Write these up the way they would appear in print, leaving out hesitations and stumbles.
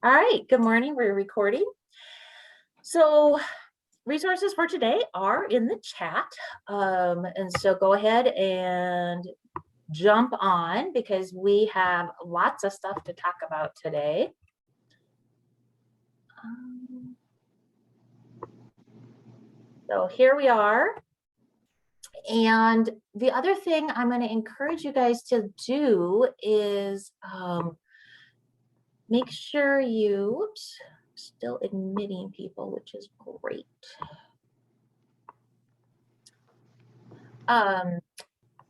All right, good morning. We're recording. So resources for today are in the chat. And so go ahead and jump on because we have lots of stuff to talk about today. So here we are. And the other thing I'm going to encourage you guys to do is make sure you, oops, still admitting people, which is great.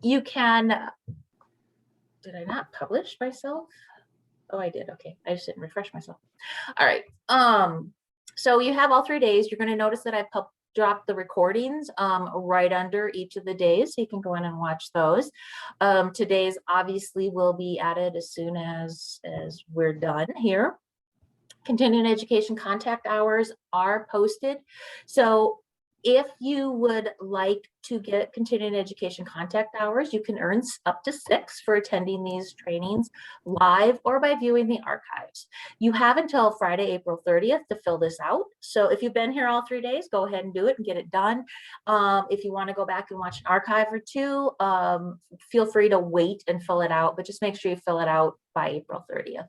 You can, did I not publish myself? Oh, I did. Okay. I just didn't refresh myself. All right. So you have all 3 days. You're going to notice that I've dropped the recordings right under each of the days. So you can go in and watch those. Today's obviously will be added as soon as we're done here. Continuing education contact hours are posted. So if you would like to get continuing education contact hours, you can earn up to 6 for attending these trainings live or by viewing the archives. You have until Friday, April 30th to fill this out. So if you've been here all 3 days, go ahead and do it and get it done. If you want to go back and watch an archive or two, feel free to wait and fill it out, but just make sure you fill it out by April 30th.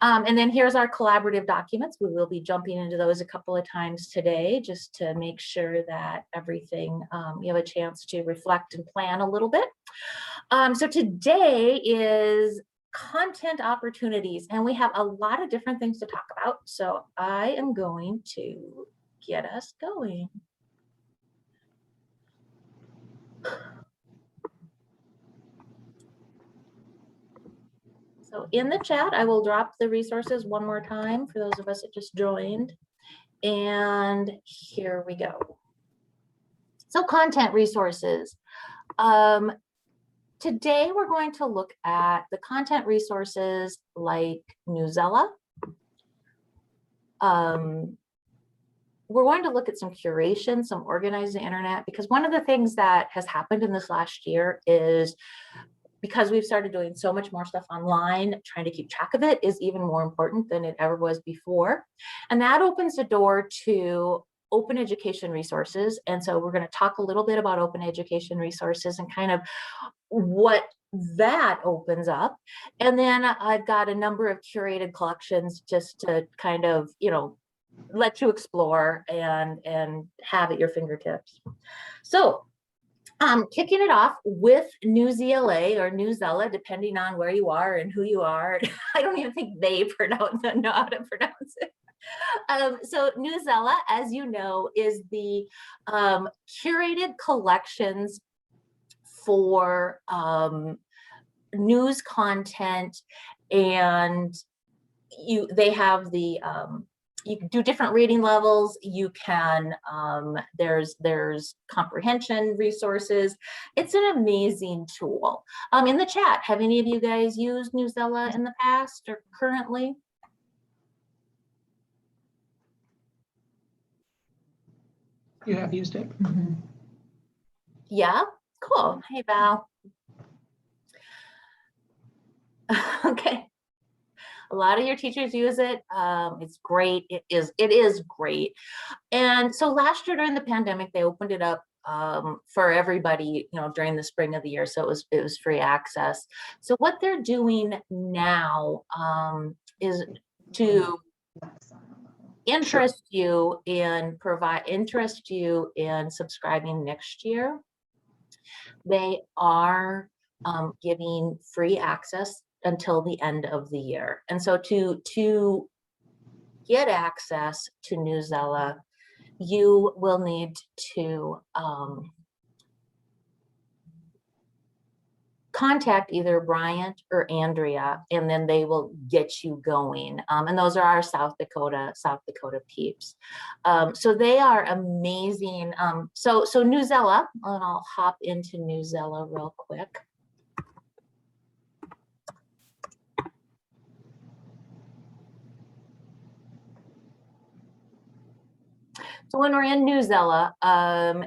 And then here's our collaborative documents. We will be jumping into those a couple of times today just to make sure that everything, you have a chance to reflect and plan a little bit. So today is content opportunities, and we have a lot of different things to talk about. So I am going to get us going. So in the chat, I will drop the resources one more time for those of us that just joined. And here we go. So content resources. Today, we're going to look at the content resources like Newsela. We're going to look at some curation, some organized the internet, because one of the things that has happened in this last year is because we've started doing so much more stuff online, trying to keep track of it is even more important than it ever was before. And that opens the door to open education resources. And so we're going to talk a little bit about open education resources and kind of what that opens up. And then I've got a number of curated collections just to kind of, you know, let you explore and have at your fingertips. So kicking it off with Newsela or Newsela, depending on where you are and who you are. I don't even think they know how to pronounce it. So Newsela, as you know, is the curated collections for news content, and they have the you can do different reading levels. You can, there's comprehension resources. It's an amazing tool. In the chat, have any of you guys used Newsela in the past or currently? You have used it. Mm-hmm. Yeah, cool. Hey, Val. Okay. A lot of your teachers use it. It's great. It is great. And so last year during the pandemic, they opened it up for everybody, you know, during the spring of the year. So it was free access. So what they're doing now is to interest you in subscribing next year. They are giving free access until the end of the year. And so to get access to Newsela, you will need to contact either Bryant or Andrea, and then they will get you going. And those are our South Dakota peeps. So they are amazing. So Newsela, and I'll hop into Newsela real quick. So when we're in Newsela,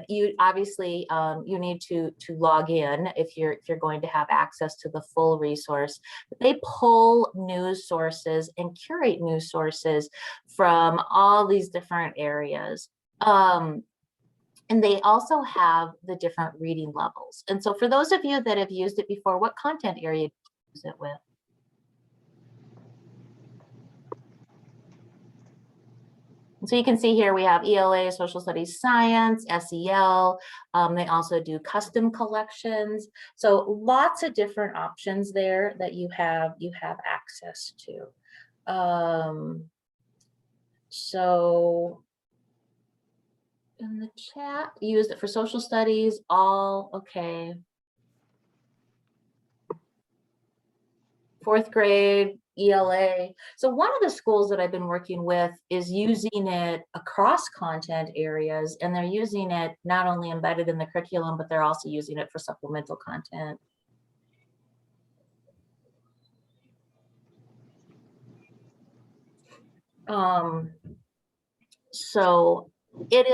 you obviously you need to log in if you're going to have access to the full resource. They pull news sources and curate news sources from all these different areas. And they also have the different reading levels. And so for those of you that have used it before, what content area do you use it with? So you can see here we have ELA, Social Studies Science, SEL. They also do custom collections. So lots of different options there that you have access to. So in the chat, you used it for social studies, all okay. 4th grade, ELA. So one of the schools that I've been working with is using it across content areas, and they're using it not only embedded in the curriculum, but they're also using it for supplemental content. So it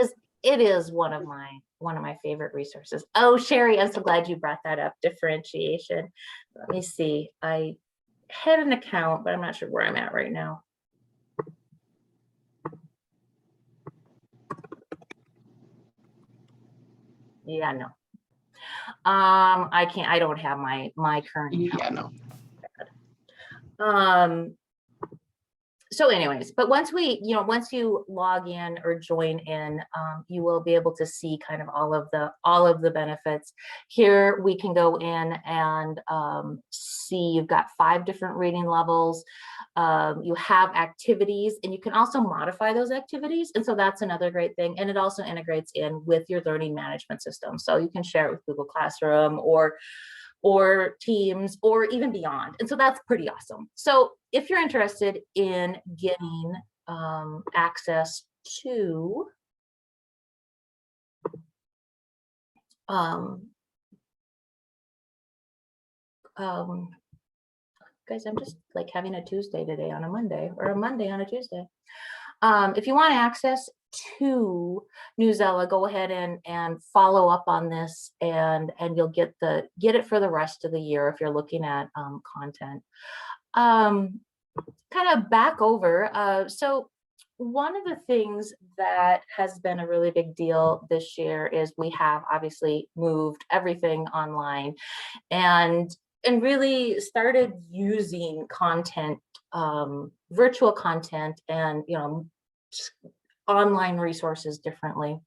is one of my favorite resources. Oh, Sherry, I'm so glad you brought that up. Differentiation. Let me see. I had an account, but I'm not sure where I'm at right now. Yeah, no. I don't have my current account. Yeah, no. So anyways, but once you log in or join in, you will be able to see kind of all of the benefits. Here we can go in and see you've got 5 different reading levels. You have activities, and you can also modify those activities. And so that's another great thing. And it also integrates in with your learning management system. So you can share it with Google Classroom or Teams or even beyond. And so that's pretty awesome. So if you're interested in getting access to guys, I'm just like having a Tuesday today on a Monday, or a Monday on a Tuesday. If you want access to Newsela, go ahead and follow up on this, and you'll get it for the rest of the year if you're looking at content. Kind of back over. So one of the things that has been a really big deal this year is we have obviously moved everything online and really started using content, virtual content, and online resources differently.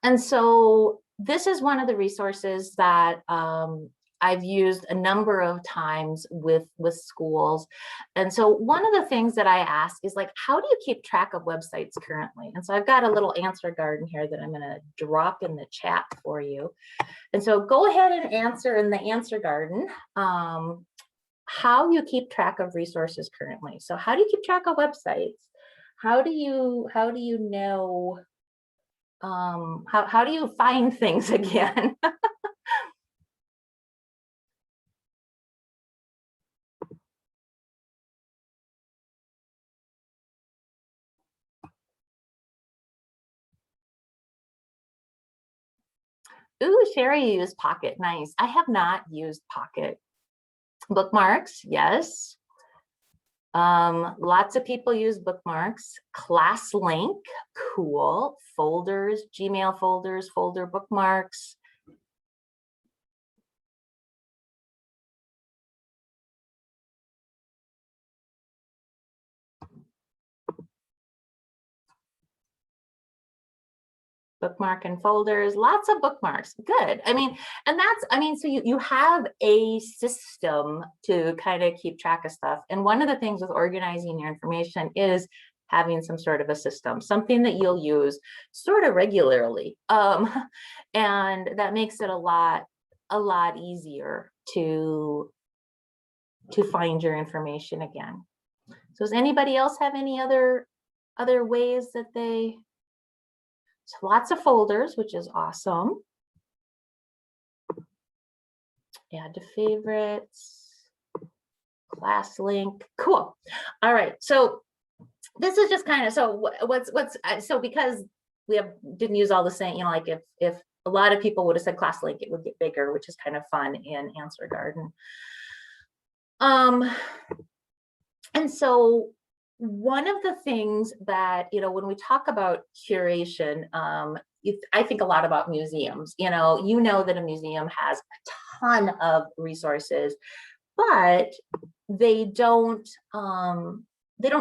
And so this is one of the resources that I've used a number of times with schools. And so one of the things that I ask is, like, how do you keep track of websites currently? And so I've got a little answer garden here that I'm going to drop in the chat for you. And so go ahead and answer in the answer garden how you keep track of resources currently. So how do you keep track of websites? How do you know, how do you find things again? Ooh, Sherry, you use Pocket. Nice. I have not used Pocket. Bookmarks, yes. Lots of people use Bookmarks. ClassLink, cool. Folders, Gmail folders, folder bookmarks. Bookmark and folders, lots of bookmarks. Good. I mean, so you have a system to kind of keep track of stuff. And one of the things with organizing your information is having some sort of a system, something that you'll use sort of regularly. And that makes it a lot easier to find your information again. So does anybody else have any other ways that they... So lots of folders, which is awesome. Add to favorites, ClassLink, cool. All right, so this is just kind of, so so because we didn't use all the same, like if a lot of people would have said class link, it would get bigger, which is kind of fun in Answer Garden. And so one of the things that, when we talk about curation, I think a lot about museums. You know that a museum has a ton of resources, but they don't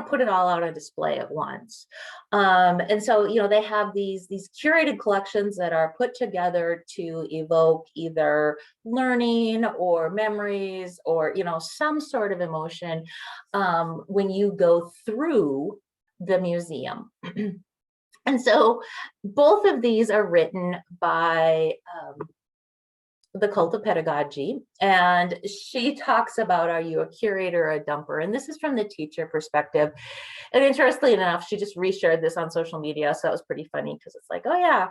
put it all out on display at once. And so, they have these curated collections that are put together to evoke either learning or memories or, some sort of emotion when you go through the museum. And so both of these are written by the Cult of Pedagogy, and she talks about, are you a curator or a dumper? And this is from the teacher perspective. And interestingly enough, she just reshared this on social media, so that was pretty funny because it's like, oh yeah.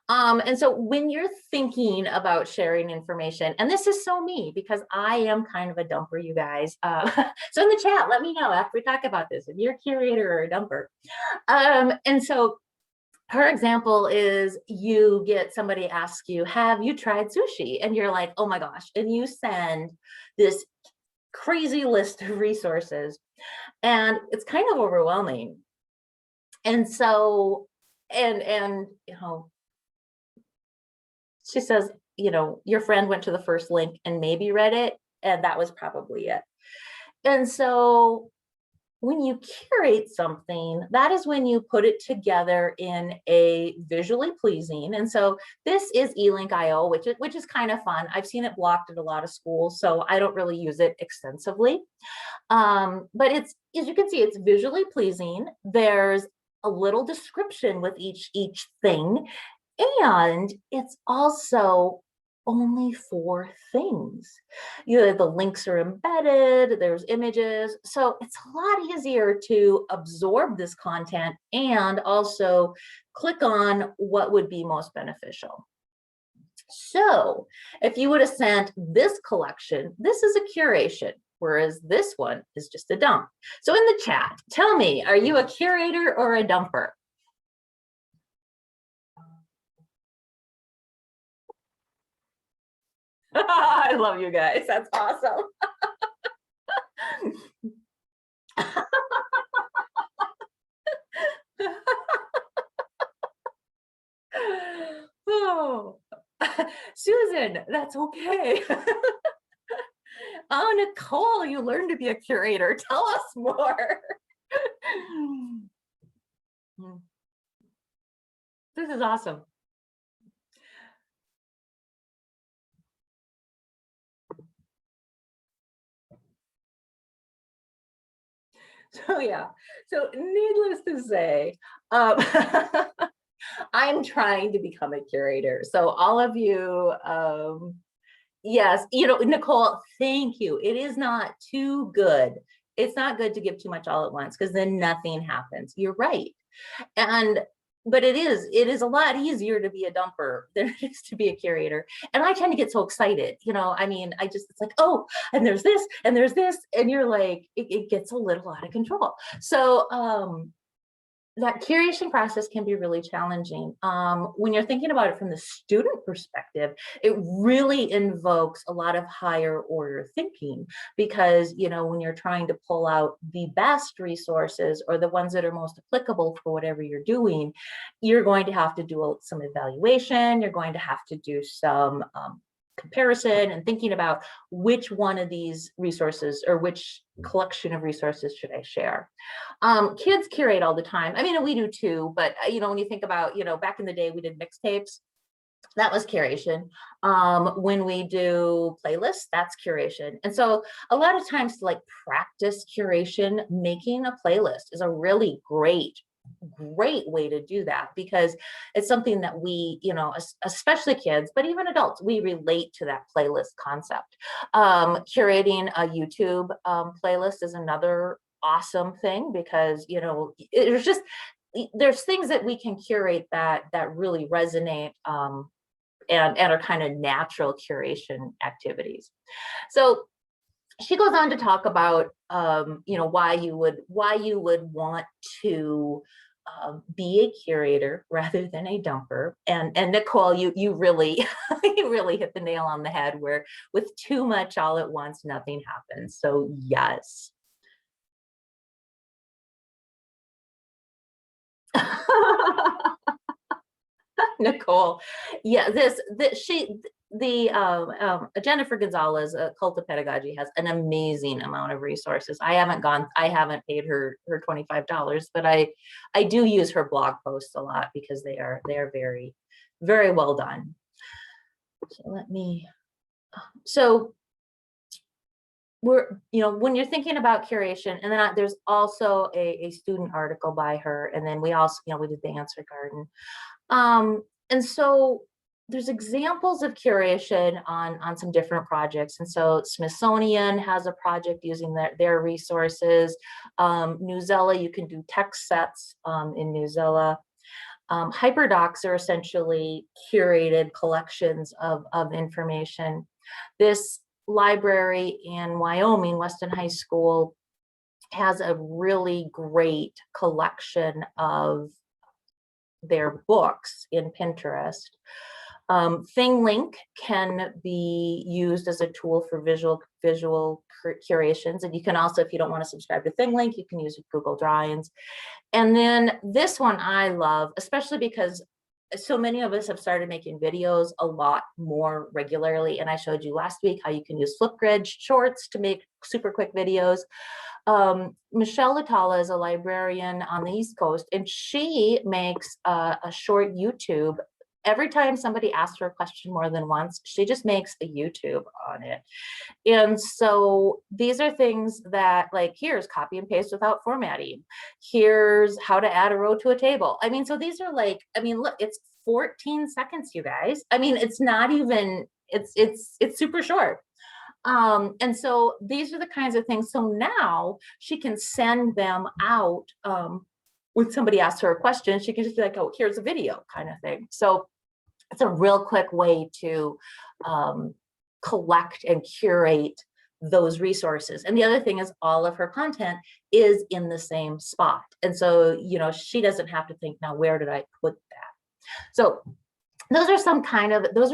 And so when you're thinking about sharing information, and this is so me because I am kind of a dumper, you guys. So in the chat, let me know after we talk about this if you're a curator or a dumper. And so her example is you get somebody ask you, have you tried sushi? And you're like, oh my gosh. And you send this crazy list of resources and it's kind of overwhelming. And so, and she says, your friend went to the first link and maybe read it, and that was probably it. And so when you curate something, that is when you put it together in a visually pleasing. And so this is eLink.io, which is kind of fun. I've seen it blocked at a lot of schools, so I don't really use it extensively. But it's, as you can see, it's visually pleasing. There's a little description with each thing, and it's also only 4 things. The links are embedded, there's images, so it's a lot easier to absorb this content and also click on what would be most beneficial. So if you would have sent this collection, this is a curation, whereas this one is just a dump. So in the chat, tell me, are you a curator or a dumper? I love you guys. That's awesome. Oh, Susan, that's okay. Oh, Nicole, you learned to be a curator. Tell us more. This is awesome. So yeah, so needless to say, I'm trying to become a curator. So all of you, yes, Nicole, thank you. It is not too good. It's not good to give too much all at once because then nothing happens. You're right. But it is a lot easier to be a dumper than it is to be a curator. And I tend to get so excited, it's like, oh, and there's this, and you're like, it gets a little out of control. So that curation process can be really challenging. When you're thinking about it from the student perspective, it really invokes a lot of higher order thinking because, when you're trying to pull out the best resources or the ones that are most applicable for whatever you're doing, you're going to have to do some evaluation, you're going to have to do some comparison and thinking about which one of these resources or which collection of resources should I share. Kids curate all the time. I mean, we do too, but when you think about, back in the day, we did mixtapes. That was curation. When we do playlists, that's curation. And so a lot of times to practice curation, making a playlist is a really great way to do that because it's something that we, especially kids, but even adults, we relate to that playlist concept. Curating a YouTube playlist is another awesome thing because, there's things that we can curate that really resonate and are kind of natural curation activities. So she goes on to talk about, why you would want to be a curator rather than a dumper. And Nicole, you really you really hit the nail on the head, where with too much all at once, nothing happens. So yes. Nicole, yeah, Jennifer Gonzalez, Cult of Pedagogy, has an amazing amount of resources. I haven't paid her $25, but I do use her blog posts a lot because they are very, very well done. So we're, when you're thinking about curation, and then there's also a student article by her, and then we also, we did the answer garden. And so there's examples of curation on some different projects. And so Smithsonian has a project using their resources. Newsela, you can do text sets in Newsela. Hyperdocs are essentially curated collections of information. This library in Wyoming, Weston High School, has a really great collection of their books in Pinterest. ThingLink can be used as a tool for visual curations. And you can also, if you don't want to subscribe to ThingLink, you can use Google Drives. And then this one I love, especially because so many of us have started making videos a lot more regularly. And I showed you last week how you can use Flipgrid shorts to make super quick videos. Michelle Latala is a librarian on the East Coast, and she makes a short YouTube. Every time somebody asks her a question more than once, she just makes a YouTube on it. And so these are things that, like, here's copy and paste without formatting. Here's how to add a row to a table. I mean, so these are like, I mean, look, it's 14 seconds, you guys. I mean, it's not even, it's super short. And so these are the kinds of things. So now she can send them out when somebody asks her a question. She can just be like, oh, here's a video kind of thing. So it's a real quick way to collect and curate those resources. And the other thing is, all of her content is in the same spot. And so, she doesn't have to think, now, where did I put that? So those are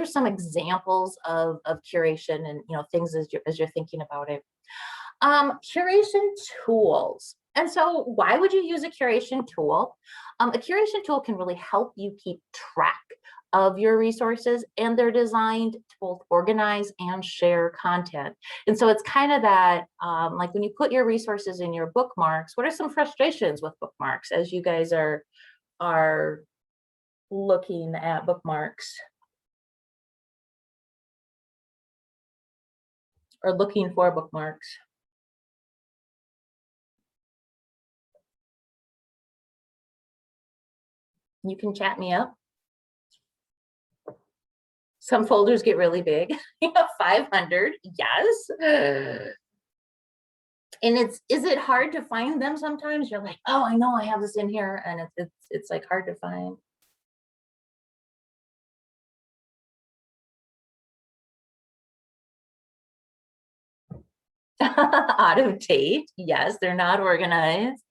some examples of curation and, things as you're thinking about it. Curation tools. And so why would you use a curation tool? A curation tool can really help you keep track of your resources, and they're designed to both organize and share content. And so it's kind of that, like when you put your resources in your bookmarks, what are some frustrations with bookmarks as you guys are looking at bookmarks or looking for bookmarks? You can chat me up. Some folders get really big. 500, yes. And is it hard to find them sometimes? You're like, oh, I know I have this in here, and it's like hard to find. Out of date, yes, they're not organized.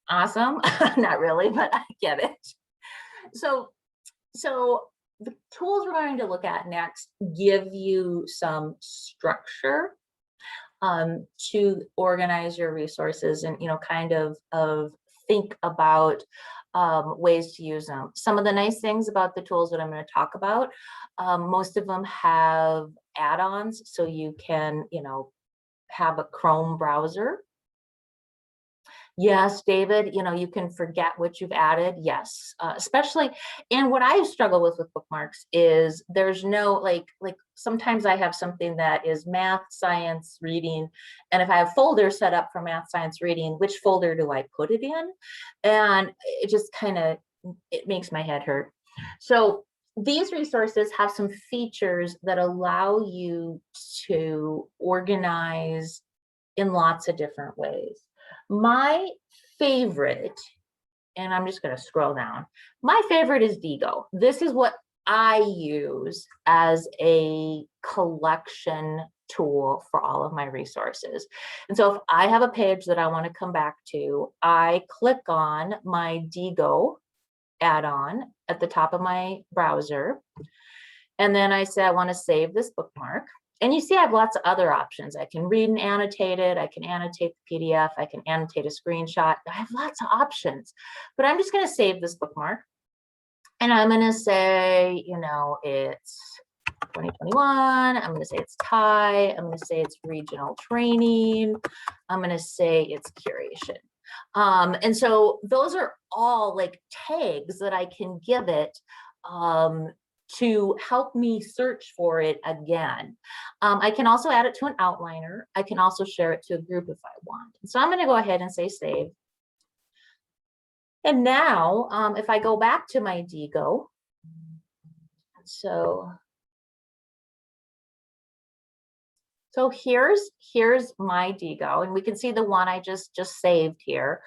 Awesome. Not really, but I get it. So the tools we're going to look at next give you some structure to organize your resources and, kind of think about ways to use them. Some of the nice things about the tools that I'm going to talk about, most of them have add-ons, so you can, have a Chrome browser. Yes, David, you can forget what you've added. Yes, especially, and what I struggle with bookmarks is there's no, like sometimes I have something that is math, science, reading, and if I have folders set up for math, science, reading, which folder do I put it in? And it just it makes my head hurt. So these resources have some features that allow you to organize in lots of different ways. My favorite, and I'm just going to scroll down, my favorite is Diigo. This is what I use as a collection tool for all of my resources. And so if I have a page that I want to come back to, I click on my Diigo add-on at the top of my browser. And then I say, I want to save this bookmark. And you see, I have lots of other options. I can read and annotate it. I can annotate the PDF. I can annotate a screenshot. I have lots of options, but I'm just going to save this bookmark. And I'm going to say, you know, it's 2021. I'm going to say it's Thai. I'm going to say it's regional training. I'm going to say it's curation. And so those are all like tags that I can give it to help me search for it again. I can also add it to an outliner. I can also share it to a group if I want. So I'm going to go ahead and say save. And now if I go back to my Diigo, so here's my Diigo, and we can see the one I just saved here.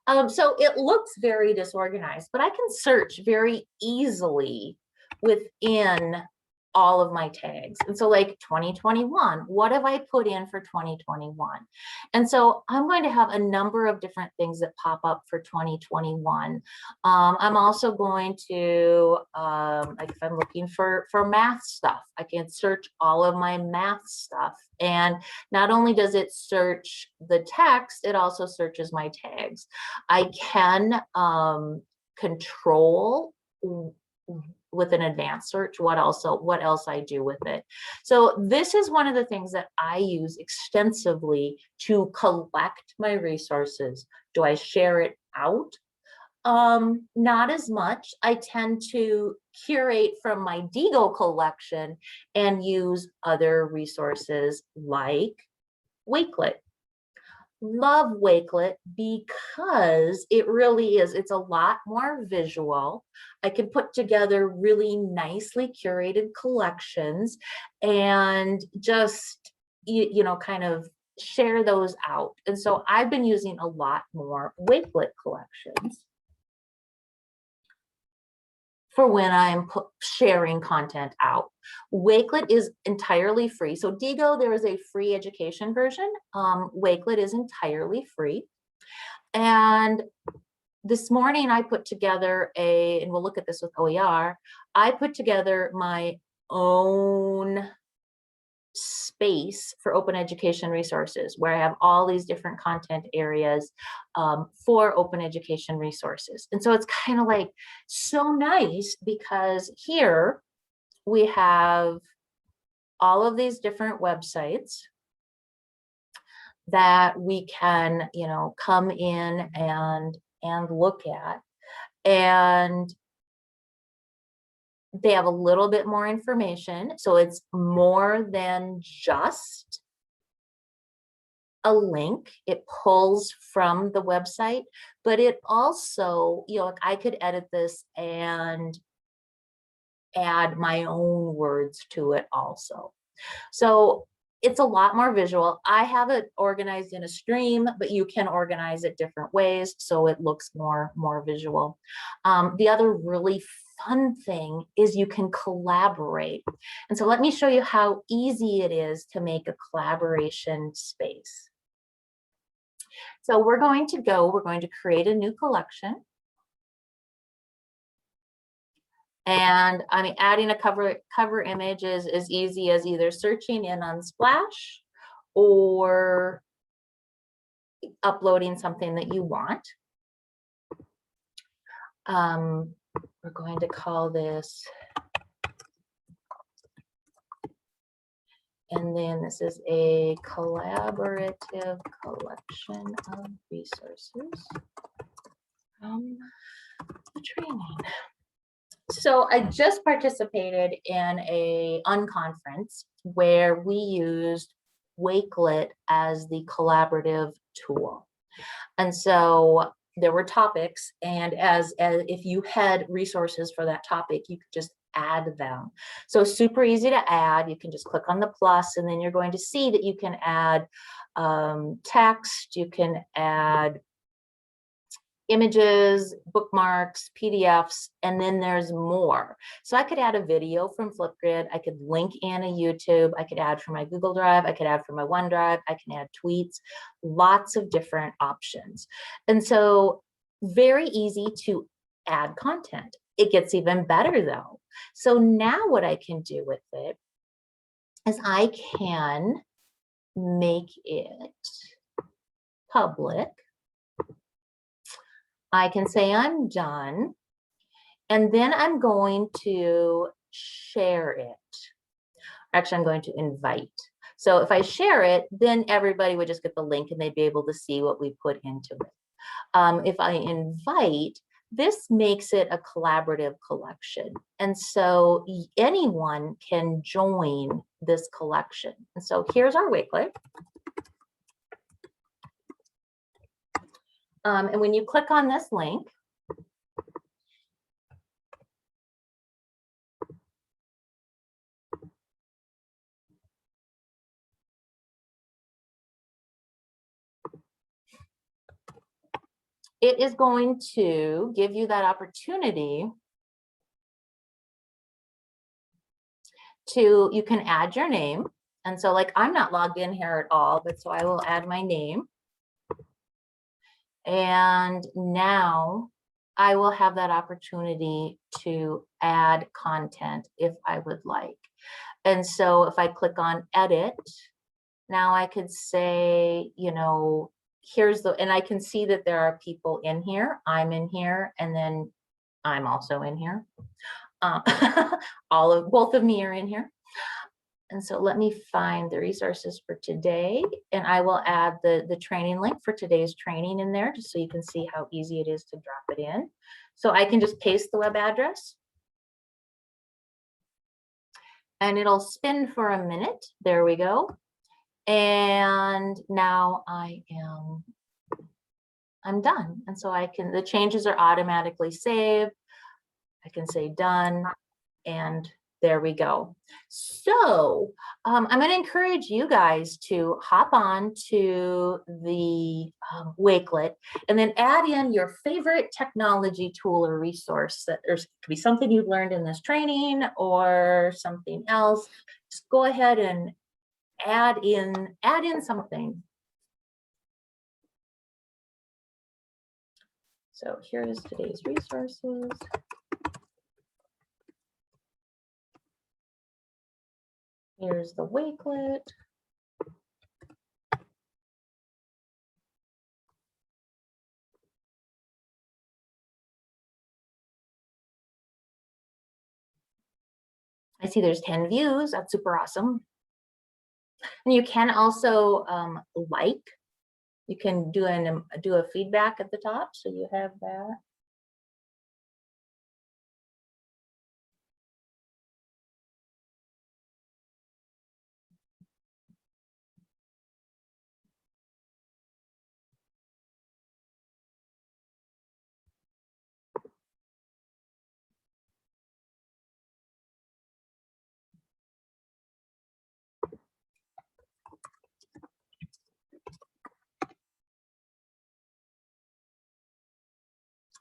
So it looks very disorganized, but I can search very easily within all of my tags. And so like 2021, what have I put in for 2021? And so I'm going to have a number of different things that pop up for 2021. I'm also going to, like if I'm looking for math stuff, I can search all of my math stuff. And not only does it search the text, it also searches my tags. I can control with an advanced search what else I do with it. So this is one of the things that I use extensively to collect my resources. Do I share it out? Not as much. I tend to curate from my Diigo collection and use other resources like Wakelet. Love Wakelet because it really is, it's a lot more visual. I can put together really nicely curated collections and just, you know, kind of share those out. And so I've been using a lot more Wakelet collections for when I'm sharing content out. Wakelet is entirely free. So Diigo, there is a free education version. Wakelet is entirely free. And this morning I put together and we'll look at this with OER, I put together my own space for open education resources where I have all these different content areas for open education resources. And so it's kind of like so nice because here we have all of these different websites that we can, you know, come in and look at. And they have a little bit more information. So it's more than just a link. It pulls from the website, but it also, you know, I could edit this and add my own words to it also. So it's a lot more visual. I have it organized in a stream, but you can organize it different ways so it looks more visual. The other really fun thing is you can collaborate. And so let me show you how easy it is to make a collaboration space. So we're going to create a new collection. And I mean, adding a cover image is as easy as either searching in Unsplash or uploading something that you want. We're going to call this, and then this is a collaborative collection of resources from the training. So I just participated in a unconference where we used Wakelet as the collaborative tool. And so there were topics, and as if you had resources for that topic, you could just add them. So super easy to add. You can just click on the plus, and then you're going to see that you can add text, you can add images, bookmarks, PDFs, and then there's more. So I could add a video from Flipgrid. I could link in a YouTube. I could add from my Google Drive. I could add from my OneDrive. I can add tweets, lots of different options. And so very easy to add content. It gets even better though. So now what I can do with it is I can make it public. I can say I'm done, and then I'm going to share it. Actually, I'm going to invite. So if I share it, then everybody would just get the link and they'd be able to see what we put into it. If I invite, this makes it a collaborative collection. And so anyone can join this collection. And so here's our Wakelet. And when you click on this link, it is going to give you that opportunity to, you can add your name. And so like, I'm not logged in here at all, but so I will add my name. And now I will have that opportunity to add content if I would like. And so if I click on edit, now I could say, you know, here's the, and I can see that there are people in here, I'm in here, and then I'm also in here. Both of me are in here. And so let me find the resources for today, and I will add the training link for today's training in there, just so you can see how easy it is to drop it in. So I can just paste the web address and it'll spin for a minute. There we go. And now I'm done. And so I can, the changes are automatically saved. I can say done, and there we go. So I'm going to encourage you guys to hop on to the Wakelet and then add in your favorite technology tool or resource. That there's could be something you've learned in this training or something else. Just go ahead and add in something. So here is today's resources. Here's the Wakelet. I see there's 10 views. That's super awesome. And you can also you can do a feedback at the top, so you have that.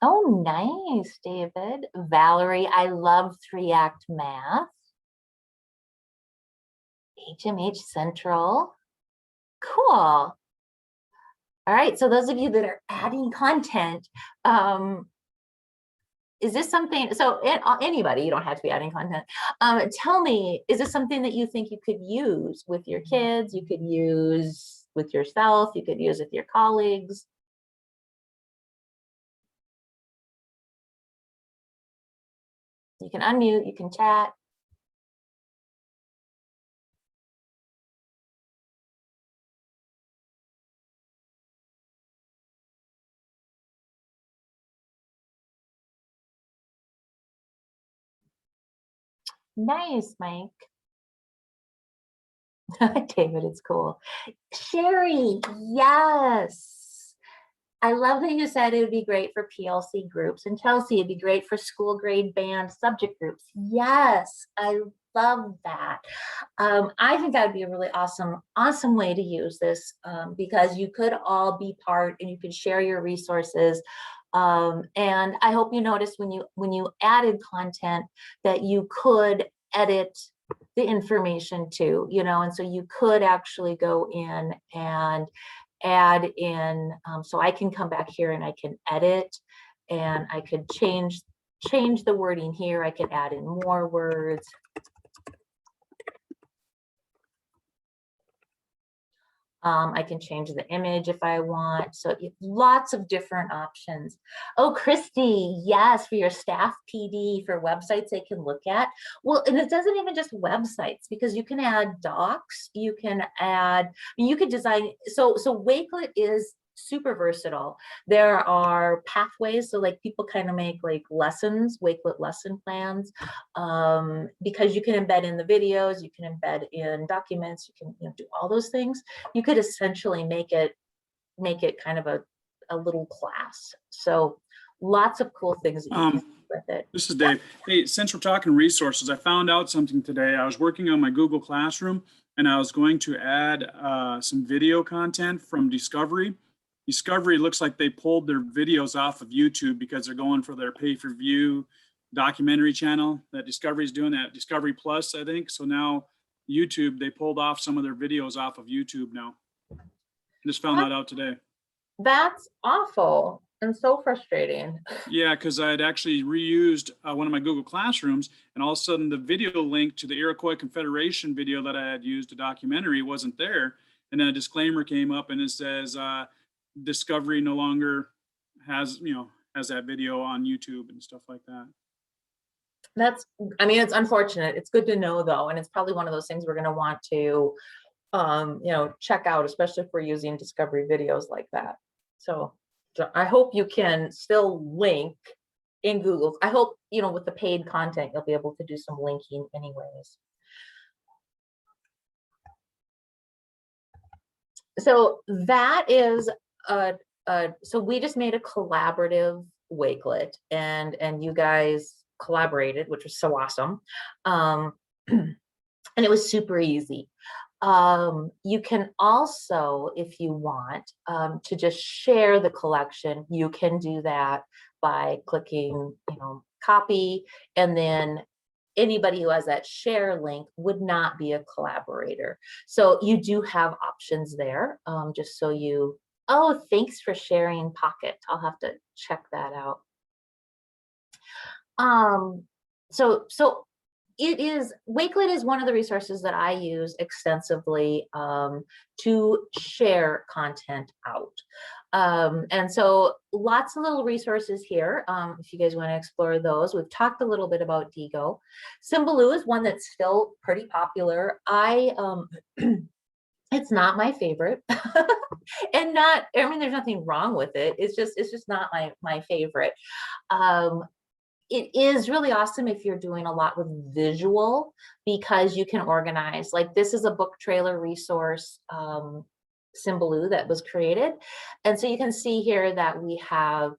Oh, nice, David. Valerie, I love 3-Act Math. HMH Central. Cool. All right, so those of you that are adding content, is this something, so anybody, you don't have to be adding content. Tell me, is this something that you think you could use with your kids? You could use with yourself, you could use with your colleagues? You can unmute, you can chat. Nice, Mike. David, it's cool. Sherry, yes. I love that you said it would be great for PLC groups. And Chelsea, it'd be great for school grade band subject groups. Yes, I love that. I think that would be a really awesome way to use this, because you could all be part and you could share your resources And I hope you noticed when you added content that you could edit the information too, you know, and so you could actually go in and add in, so I can come back here and I can edit, and I could change the wording here. I could add in more words. I can change the image if I want. So lots of different options. Oh, Christy, yes, for your staff PD, for websites they can look at. Well, and it doesn't even just websites, because you can add docs, you can add, you could design, so Wakelet is super versatile. There are pathways, so like people kind of make like lessons, Wakelet lesson plans, because you can embed in the videos, you can embed in documents, you can, you know, do all those things. You could essentially make it kind of a little class. So lots of cool things that you can do with it. This is Dave. Hey, since we're talking resources, I found out something today. I was working on my Google Classroom, and I was going to add some video content from Discovery. Discovery looks like they pulled their videos off of YouTube because they're going for their pay-per-view documentary channel that Discovery is doing, that Discovery Plus, I think. So now YouTube, they pulled off some of their videos off of YouTube now. Just found that out today. That's awful and so frustrating. Yeah, because I had actually reused one of my Google Classrooms, and all of a sudden the video link to the Iroquois Confederation video that I had used, a documentary, wasn't there. And then a disclaimer came up and it says, Discovery no longer has that video on YouTube and stuff like that. That's, I mean, it's unfortunate. It's good to know though, and it's probably one of those things we're going to want to, you know, check out, especially if we're using Discovery videos like that. So I hope you can still link in Google. I hope, you know, with the paid content, you'll be able to do some linking anyways. So that is so we just made a collaborative Wakelet, and you guys collaborated, which was so awesome. And it was super easy. You can also, if you want, to just share the collection, you can do that by clicking, you know, copy, and then anybody who has that share link would not be a collaborator. So you do have options there, just so you, oh, thanks for sharing Pocket. I'll have to check that out. So it is, Wakelet is one of the resources that I use extensively to share content out. And so lots of little resources here. If you guys want to explore those, we've talked a little bit about Digo. Symbaloo is one that's still pretty popular. It's not my favorite, and not, I mean, there's nothing wrong with it. It's just not my favorite. It is really awesome if you're doing a lot with visual, because you can organize, like this is a book trailer resource, Symbaloo, that was created. And so you can see here that we have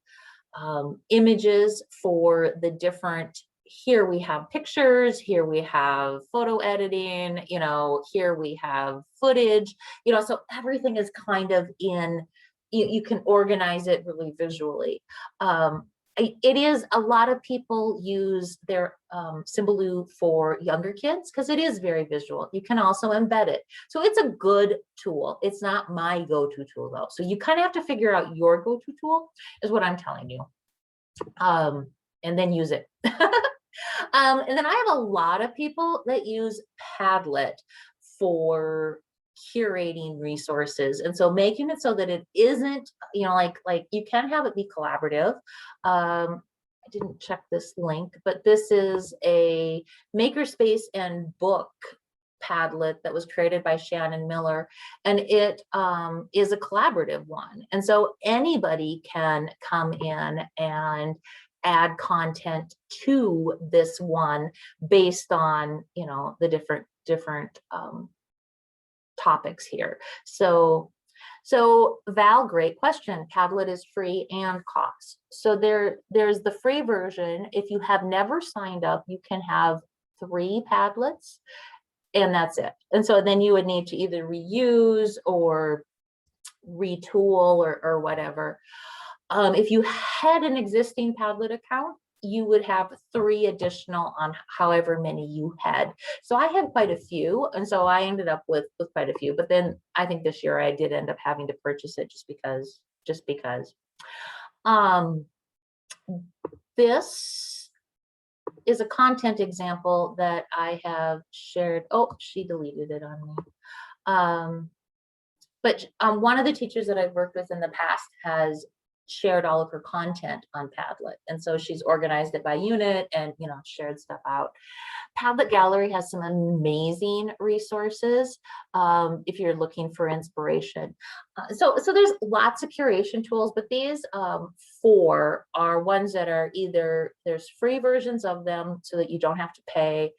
images for the different, here we have pictures, here we have photo editing, you know, here we have footage, you know, so everything is kind of in, you can organize it really visually. It is, a lot of people use their Symbaloo for younger kids because it is very visual. You can also embed it. So it's a good tool. It's not my go-to tool though. So you kind of have to figure out your go-to tool is what I'm telling you. And then use it. And then I have a lot of people that use Padlet for curating resources, and so making it so that it isn't, you know, like you can have it be collaborative. I didn't check this link, but this is a makerspace and book Padlet that was created by Shannon Miller, and it is a collaborative one, and so anybody can come in and add content to this one based on, you know, the different topics here. So Val, great question. Padlet is free and cost. So there's the free version. If you have never signed up, you can have 3 Padlets, and that's it. And so then you would need to either reuse or retool or whatever. If you had an existing Padlet account, you would have 3 additional on however many you had. So I had quite a few, and so I ended up with quite a few. But then I think this year I did end up having to purchase it just because. This is a content example that I have shared. Oh, she deleted it on me. But one of the teachers that I've worked with in the past has shared all of her content on Padlet. And so she's organized it by unit and, you know, shared stuff out. Padlet Gallery has some amazing resources if you're looking for inspiration. So there's lots of curation tools, but these 4 are ones that are either, there's free versions of them so that you don't have to pay.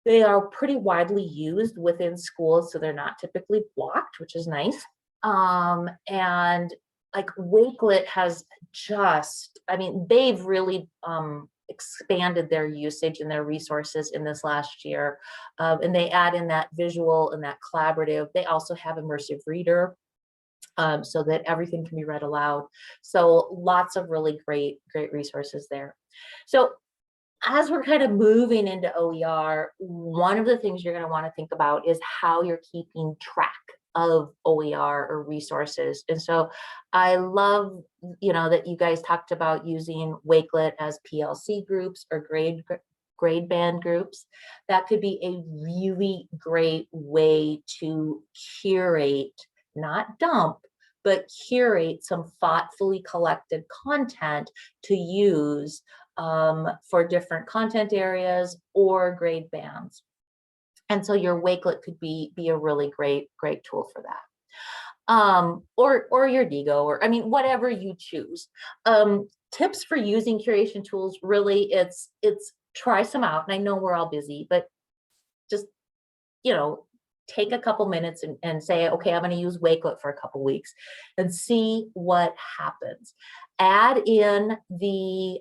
They are pretty widely used within schools, so they're not typically blocked, which is nice. And like Wakelet has just, I mean, they've really expanded their usage and their resources in this last year. And they add in that visual and that collaborative. They also have immersive reader so that everything can be read aloud. So lots of really great resources there. So as we're kind of moving into OER, one of the things you're going to want to think about is how you're keeping track of OER or resources. And so I love, you know, that you guys talked about using Wakelet as PLC groups or grade band groups. That could be a really great way to curate, not dump, but curate some thoughtfully collected content to use for different content areas or grade bands. And so your Wakelet could be a really great tool for that. Or your Digo, or I mean, whatever you choose. Tips for using curation tools, really, it's try some out. And I know we're all busy, but just, you know, take a couple minutes and say, okay, I'm going to use Wakelet for a couple weeks and see what happens. Add in the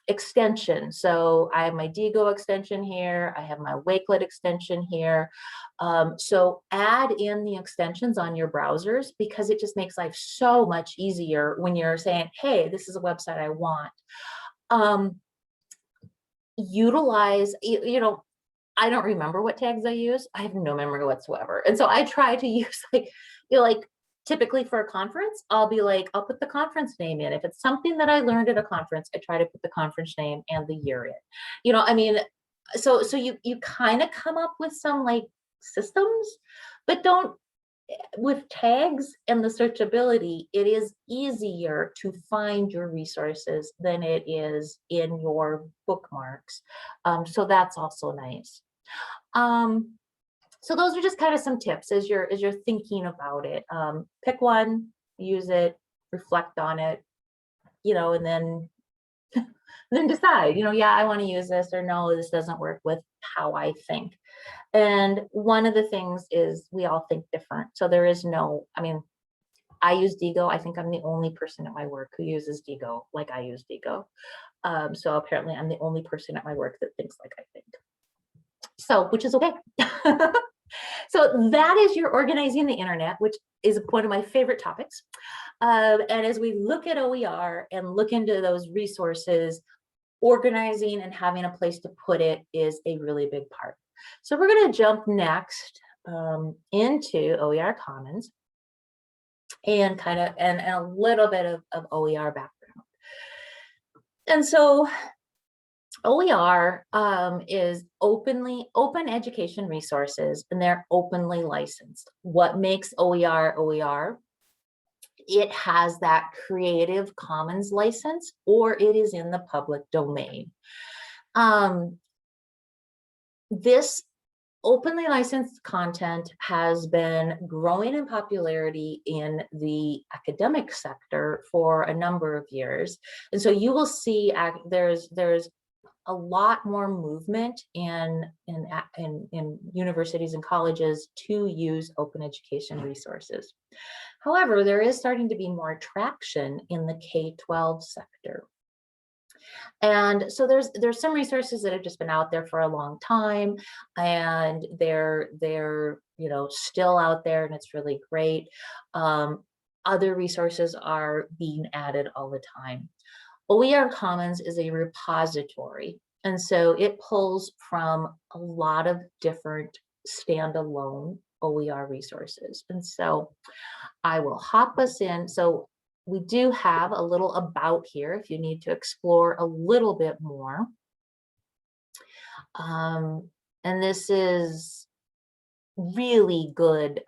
extension. So I have my Digo extension here. I have my Wakelet extension here. So add in the extensions on your browsers, because it just makes life so much easier when you're saying, hey, this is a website I want. Utilize, you know, I don't remember what tags I use. I have no memory whatsoever. And so I try to use like, you know, like typically for a conference, I'll be like, I'll put the conference name in. If it's something that I learned at a conference, I try to put the conference name and the year in. You know, I mean, so you kind of come up with some like systems, but don't, with tags and the searchability, it is easier to find your resources than it is in your bookmarks. So that's also nice. So those are just kind of some tips as you're thinking about it. Pick one, use it, reflect on it, you know, and then decide, you know, yeah, I want to use this, or no, this doesn't work with how I think. And one of the things is we all think different. So there is no, I mean, I use Digo. I think I'm the only person at my work who uses Digo like I use Digo. So apparently I'm the only person at my work that thinks like I think. So, which is okay. So that is your organizing the internet, which is one of my favorite topics. And as we look at OER and look into those resources, organizing and having a place to put it is a really big part. So we're going to jump next into Oer Commons and kind of and a little bit of OER background. And so OER is open education resources, and they're openly licensed. What makes OER OER? It has that Creative Commons license, or it is in the public domain. This openly licensed content has been growing in popularity in the academic sector for a number of years. And so you will see there's a lot more movement in universities and colleges to use open education resources. However, there is starting to be more traction in the K-12 sector. And so there's some resources that have just been out there for a long time, and they're you know, still out there, and it's really great. other resources are being added all the time. OER Commons is a repository, and so it pulls from a lot of different standalone OER resources. And so I will hop us in. So we do have a little about here if you need to explore a little bit more. And this is really good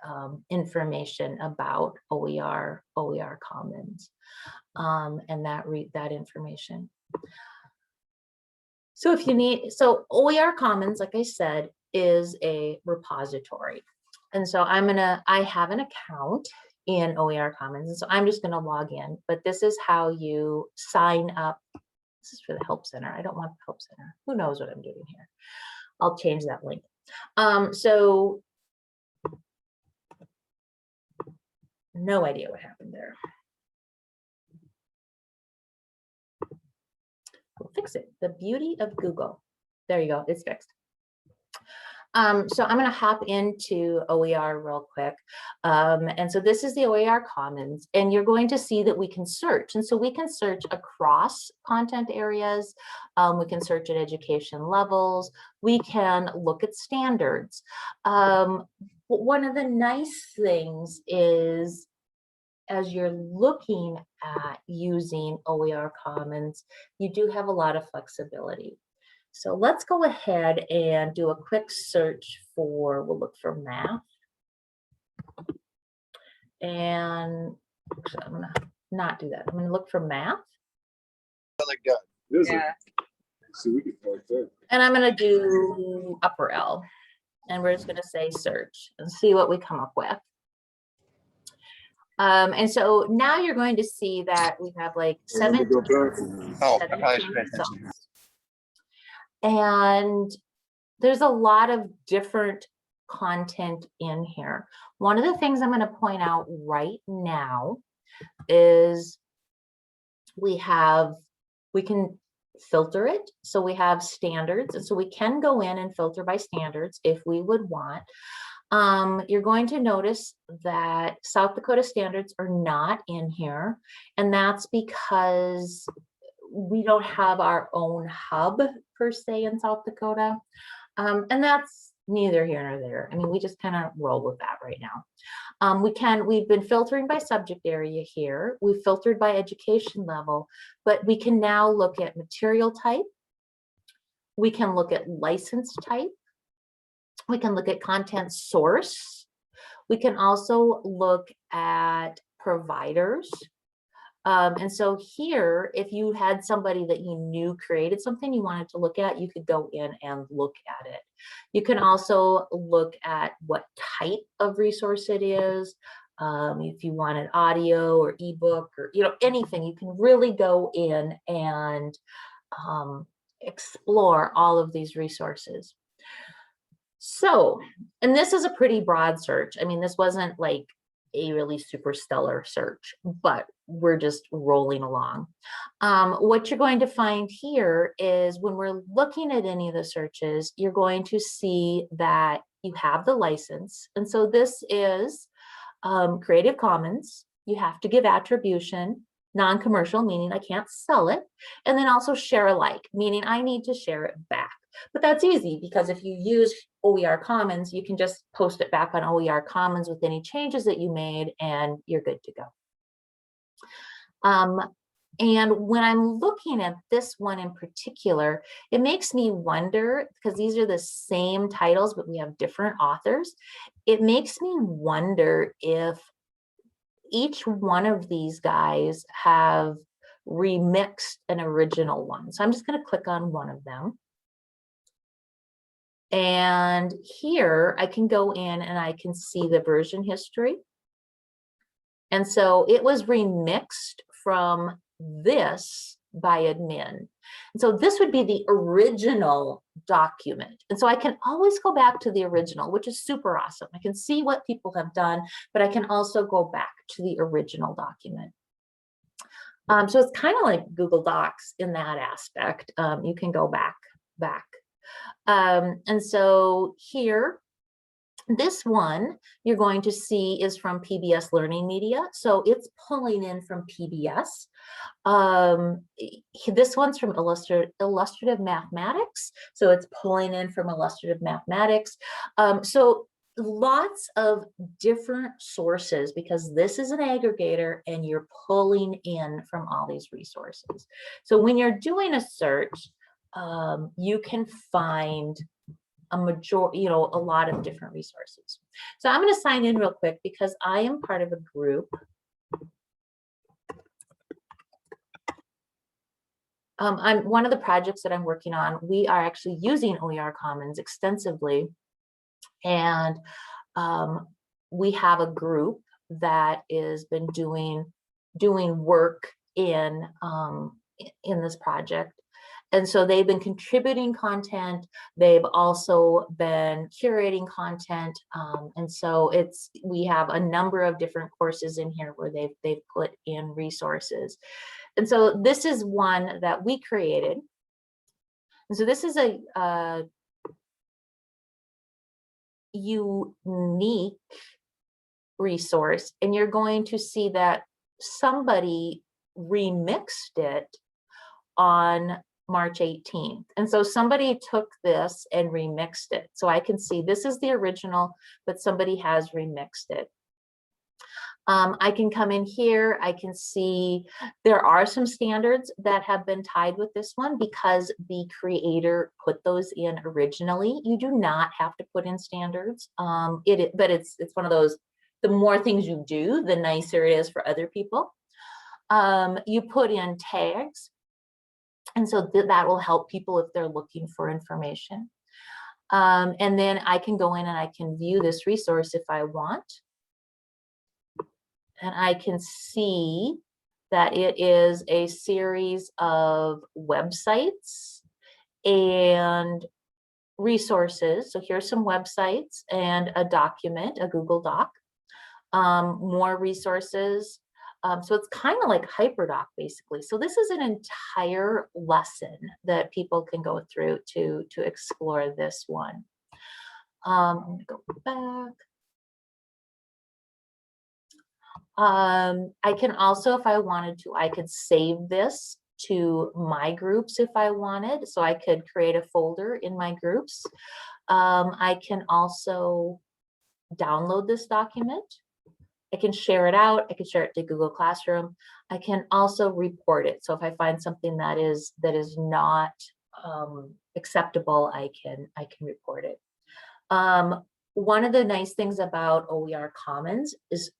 information about OER Commons and that information. So if you need, so OER Commons, like I said, is a repository. And so I have an account in OER Commons. And so I'm just gonna log in, but this is how you sign up. This is for the Help Center. I don't want the Help Center. Who knows what I'm doing here? I'll change that link. So no idea what happened there. We'll fix it. The beauty of Google. There you go. It's fixed. So I'm going to hop into OER real quick. And so this is the OER Commons, and you're going to see that we can search. And so we can search across content areas. We can search at education levels. We can look at standards. One of the nice things is, as you're looking at using OER Commons, you do have a lot of flexibility. So let's go ahead and do a quick search for, we'll look for math. And actually, I'm gonna not do that. I'm gonna look for math. Yeah. And I'm gonna do upper L. And we're just gonna say search and see what we come up with. And so now you're going to see that we have like 17 results. And there's a lot of different content in here. One of the things I'm going to point out right now is we can filter it. So we have standards. And so we can go in and filter by standards if we would want. You're going to notice that South Dakota standards are not in here. And that's because we don't have our own hub per se in South Dakota. And that's neither here nor there. I mean, we just kind of roll with that right now. We've been filtering by subject area here. We've filtered by education level, but we can now look at material type. We can look at license type. We can look at content source. We can also look at providers. And so here, if you had somebody that you knew created something you wanted to look at, you could go in and look at it. You can also look at what type of resource it is. If you wanted audio or ebook or anything, you can really go in and explore all of these resources. So, and this is a pretty broad search. I mean, this wasn't like a really super stellar search, but we're just rolling along. What you're going to find here is when we're looking at any of the searches, you're going to see that you have the license. And so this is Creative Commons. You have to give attribution, non-commercial, meaning I can't sell it, and then also share alike, meaning I need to share it back. But that's easy because if you use OER Commons, you can just post it back on OER Commons with any changes that you made and you're good to go. And when I'm looking at this one in particular, it makes me wonder, because these are the same titles, but we have different authors. It makes me wonder if each one of these guys have remixed an original one. So I'm just going to click on one of them. And here I can go in and I can see the version history. And so it was remixed from this by admin. And so this would be the original document. And so I can always go back to the original, which is super awesome. I can see what people have done, but I can also go back to the original document. So it's kind of like Google Docs in that aspect. You can go back. And so here This one you're going to see is from PBS Learning Media. So it's pulling in from PBS. This one's from Illustrative Mathematics. So it's pulling in from Illustrative Mathematics. So lots of different sources, because this is an aggregator and you're pulling in from all these resources. So when you're doing a search, you can find a lot of different resources. So I'm going to sign in real quick because I am part of a group. I'm one of the projects that I'm working on. We are actually using Oer Commons extensively, and we have a group that has been doing work in this project. And so they've been contributing content. They've also been curating content. And so we have a number of different courses in here where they've put in resources. And so this is one that we created. And so this is a unique resource, and you're going to see that somebody remixed it on March 18th. And so somebody took this and remixed it. So I can see this is the original, but somebody has remixed it. I can come in here, I can see there are some standards that have been tied with this one because the creator put those in originally. You do not have to put in standards, but it's one of those, the more things you do, the nicer it is for other people. You put in tags, and so that will help people if they're looking for information. And then I can go in and I can view this resource if I want. And I can see that it is a series of websites and resources. So here's some websites and a document, a Google Doc, more resources. So it's kind of like HyperDoc basically. So this is an entire lesson that people can go through to explore this one. I'm gonna go back. I can also, if I wanted to, I could save this to my groups if I wanted. So I could create a folder in my groups. I can also download this document. I can share it out. I can share it to Google Classroom. I can also report it. So if I find something that is not acceptable, I can report it. One of the nice things about Oer Commons is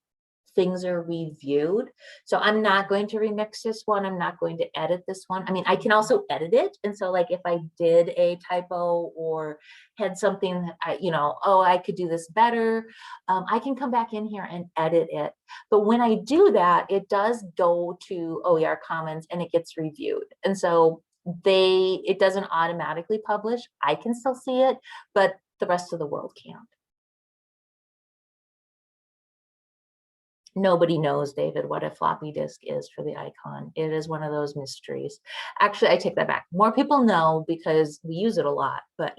things are reviewed. So I'm not going to remix this one. I'm not going to edit this one. I mean, I can also edit it. And so like if I did a typo or had something that I could do this better, I can come back in here and edit it. But when I do that, it does go to Oer Commons and it gets reviewed. And so it doesn't automatically publish. I can still see it, but the rest of the world can't. Nobody knows, David, what a floppy disk is for the icon. It is one of those mysteries. Actually, I take that back. More people know because we use it a lot, but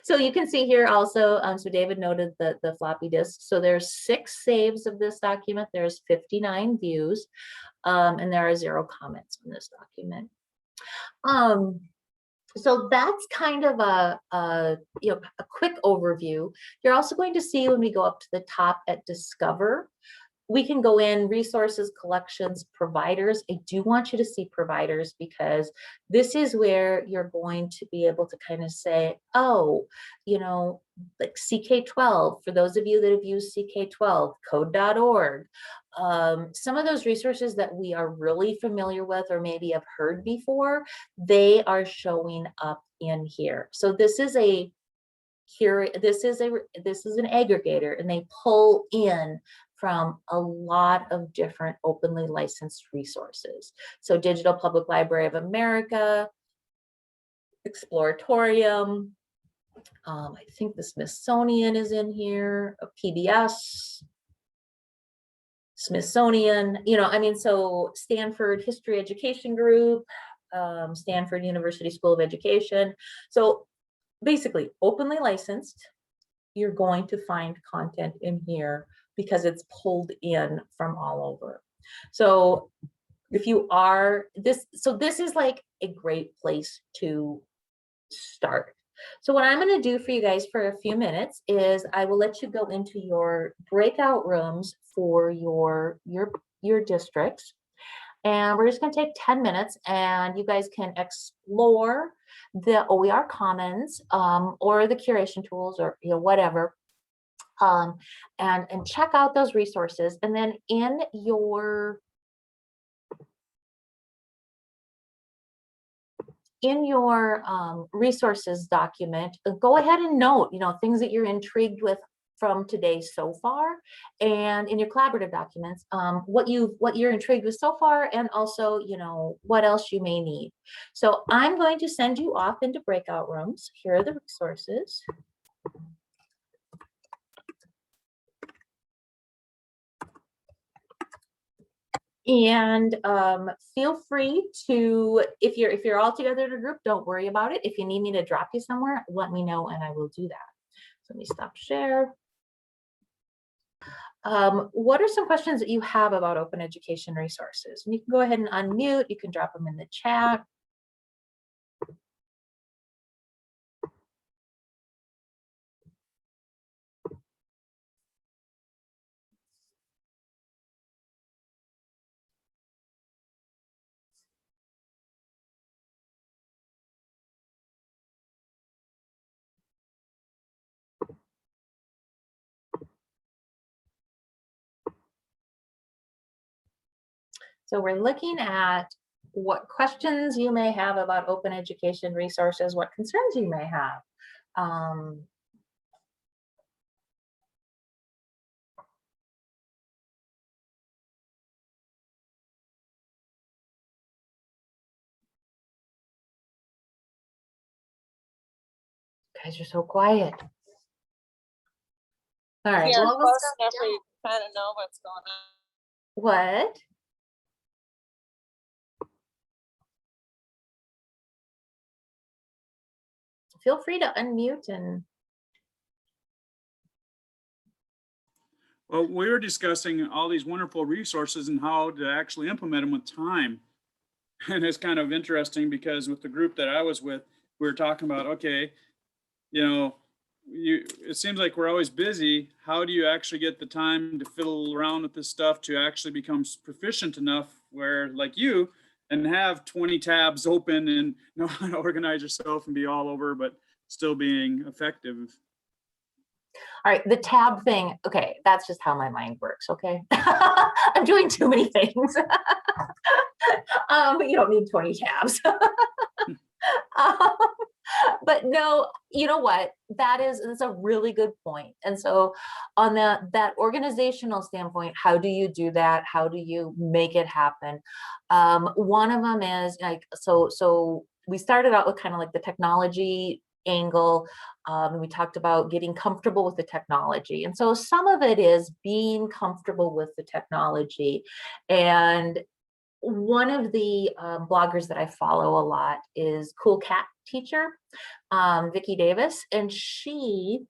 so you can see here also, so David noted the floppy disk. So there's 6 saves of this document. There's 59 views, and there are 0 comments on this document. So that's kind of a quick overview. You're also going to see when we go up to the top at Discover, we can go in resources, collections, providers. I do want you to see providers because this is where you're going to be able to kind of say, oh, like CK12, for those of you that have used CK12, code.org, some of those resources that we are really familiar with or maybe have heard before, they are showing up in here. So this is an aggregator, and they pull in from a lot of different openly licensed resources. So Digital Public Library of America, Exploratorium, I think the Smithsonian is in here, PBS, Smithsonian, so Stanford History Education Group, Stanford University School of Education. So basically openly licensed, you're going to find content in here because it's pulled in from all over. So if you are this, so this is like a great place to start. So what I'm going to do for you guys for a few minutes is I will let you go into your breakout rooms for your districts. And we're just going to take 10 minutes and you guys can explore the Oer Commons or the Curation Tools or whatever, and check out those resources. And then in your resources document, go ahead and note, things that you're intrigued with from today so far, and in your collaborative documents, what you're intrigued with so far, and also, what else you may need. So I'm going to send you off into breakout rooms. Here are the resources. And feel free to, if you're all together in a group, don't worry about it. If you need me to drop you somewhere, let me know and I will do that. So let me stop share. What are some questions that you have about open education resources? And you can go ahead and unmute. You can drop them in the chat. So we're looking at what questions you may have about open education resources, what concerns you may have. Guys are so quiet. All right. Yeah, Well, folks definitely kind of know what's going on. what? Feel free to unmute and. Well, we were discussing all these wonderful resources and how to actually implement them with time. And it's kind of interesting because with the group that I was with, we were talking about, okay, it seems like we're always busy. How do you actually get the time to fiddle around with this stuff to actually become proficient enough where, like you, and have 20 tabs open and know how to organize yourself and be all over, but still being effective? All right, the tab thing, okay, that's just how my mind works, okay? I'm doing too many things. But you don't need 20 tabs. But no, you know what? That's a really good point. And so on that organizational standpoint, how do you do that? How do you make it happen? One of them is like, so we started out with kind of like the technology angle. And we talked about getting comfortable with the technology. And so some of it is being comfortable with the technology. And one of the bloggers that I follow a lot is Cool Cat Teacher, Vicki Davis, and she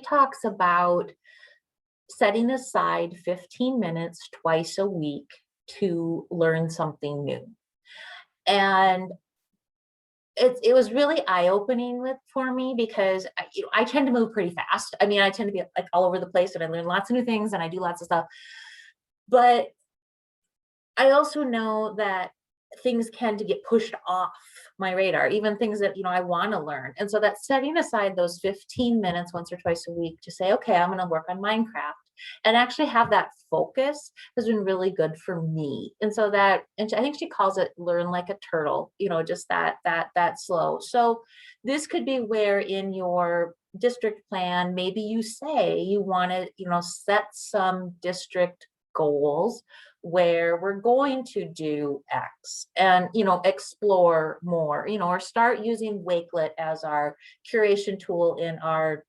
talks about setting aside 15 minutes twice a week to learn something new. And it was really eye-opening for me because I tend to move pretty fast. I mean, I tend to be like all over the place and I learn lots of new things and I do lots of stuff. But I also know that things tend to get pushed off my radar, even things that, I want to learn. And so that setting aside those 15 minutes once or twice a week to say, okay, I'm going to work on Minecraft and actually have that focus has been really good for me. And so and I think she calls it learn like a turtle, just that slow. So this could be where in your district plan, maybe you say you want to, set some district goals where we're going to do X and, explore more, or start using Wakelet as our curation tool in our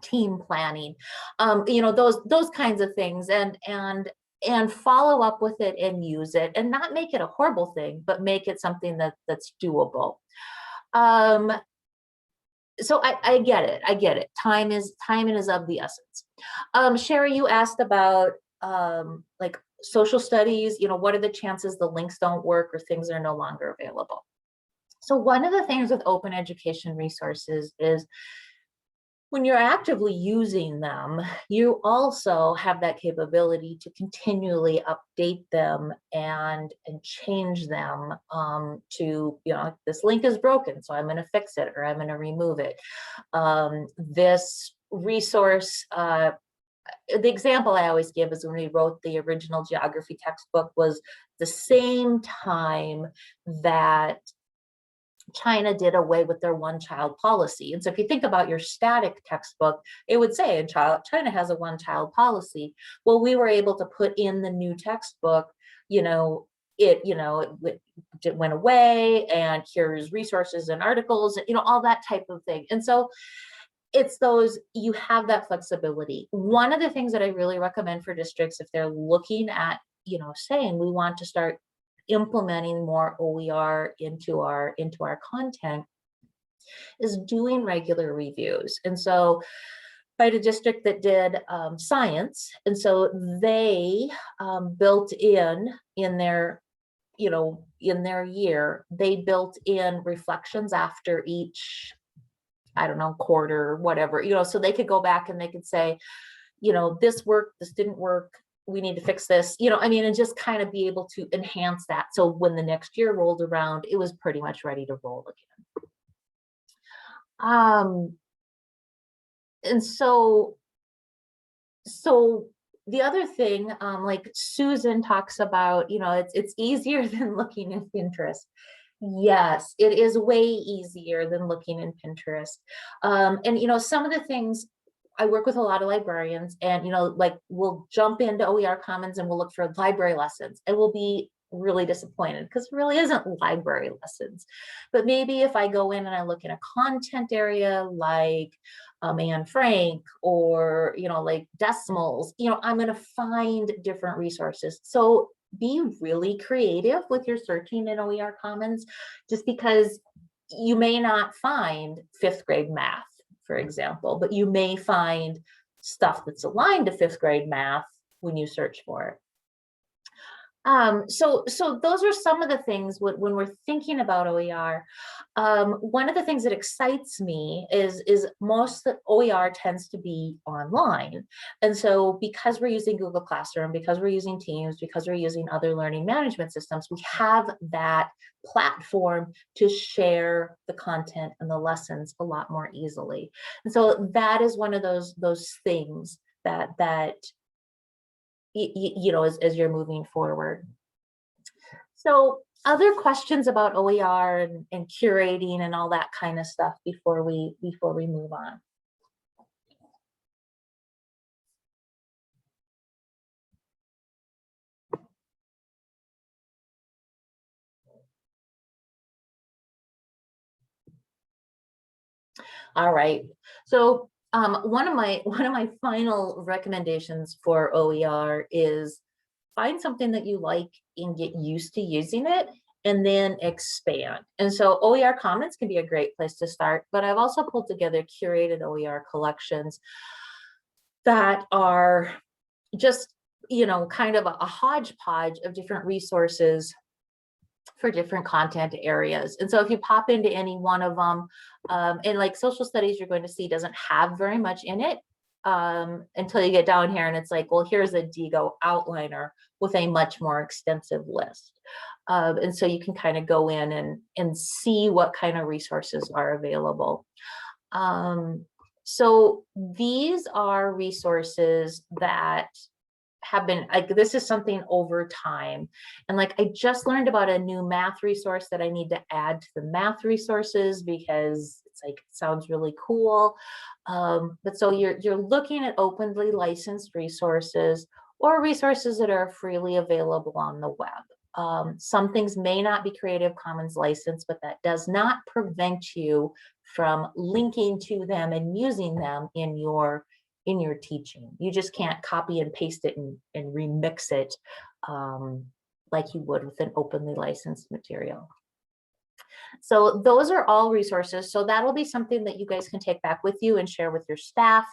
team planning, those kinds of things, and follow up with it and use it and not make it a horrible thing, but make it something that's doable. So I get it. I get it. Time is of the essence. Sherry, you asked about like social studies, you know, what are the chances the links don't work or things are no longer available? So one of the things with open education resources is when you're actively using them, you also have that capability to continually update them and change them to, you know, this link is broken, so I'm going to fix it or I'm going to remove it. This resource, the example I always give is when we wrote the original geography textbook was the same time that China did away with their one-child policy. And so if you think about your static textbook, it would say China has a one-child policy. Well, we were able to put in the new textbook, it went away, and here's resources and articles, all that type of thing. And so it's those, you have that flexibility. One of the things that I really recommend for districts, if they're looking at, saying we want to start implementing more OER into our content, is doing regular reviews. And so I had a district that did science, and so they built in their year, they built in reflections after each, I don't know, quarter, whatever, so they could go back and they could say, this worked, this didn't work, we need to fix this, and just kind of be able to enhance that. So when the next year rolled around, it was pretty much ready to roll again. And so the other thing, like Susan talks about, it's easier than looking in Pinterest. Yes, it is way easier than looking in Pinterest. And some of the things, I work with a lot of librarians, and like we'll jump into Oer Commons and we'll look for library lessons, and we'll be really disappointed because it really isn't library lessons. But maybe if I go in and I look in a content area like Anne Frank or like decimals, I'm going to find different resources. So be really creative with your searching in Oer Commons, just because you may not find 5th grade math, for example, but you may find stuff that's aligned to 5th grade math when you search for it. So those are some of the things when we're thinking about OER. One of the things that excites me is most of OER tends to be online. And so because we're using Google Classroom, because we're using Teams, because we're using other learning management systems, we have that platform to share the content and the lessons a lot more easily. And so that is one of those things that as you're moving forward. So other questions about OER and curating and all that kind of stuff before we move on? All right. So one of my final recommendations for OER is find something that you like and get used to using it, and then expand. And so OER Commons can be a great place to start, but I've also pulled together curated OER collections that are just, kind of a hodgepodge of different resources for different content areas. And so if you pop into any one of them, and like social studies, you're going to see doesn't have very much in it until you get down here and it's like, well, here's a DIGO outliner with a much more extensive list. And so you can kind of go in and see what kind of resources are available. So these are resources that have been, like, this is something over time. And like, I just learned about a new math resource that I need to add to the math resources because it's like, it sounds really cool. But so you're looking at openly licensed resources or resources that are freely available on the web. Some things may not be Creative Commons licensed, but that does not prevent you from linking to them and using them in your teaching. You just can't copy and paste it and remix it like you would with an openly licensed material. So those are all resources. So that'll be something that you guys can take back with you and share with your staff,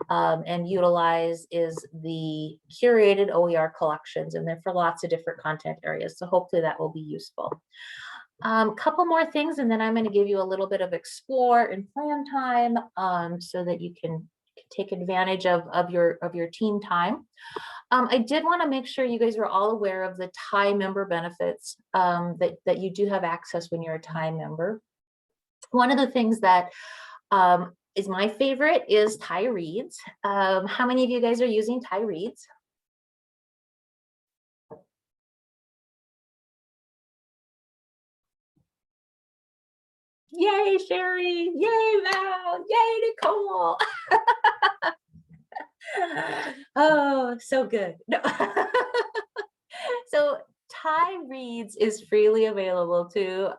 and utilize is the curated OER collections, and they're for lots of different content areas. So hopefully that will be useful. Couple more things, and then I'm going to give you a little bit of explore and plan time, so that you can take advantage of your team time. I did want to make sure you guys were all aware of the TIE member benefits, that you do have access when you're a TIE member. One of the things that is my favorite is TIE Reads. How many of you guys are using TIE Reads? Yay, Sherry! Yay, Val! Yay, Nicole! Oh, so good. No. So TIE Reads is freely available to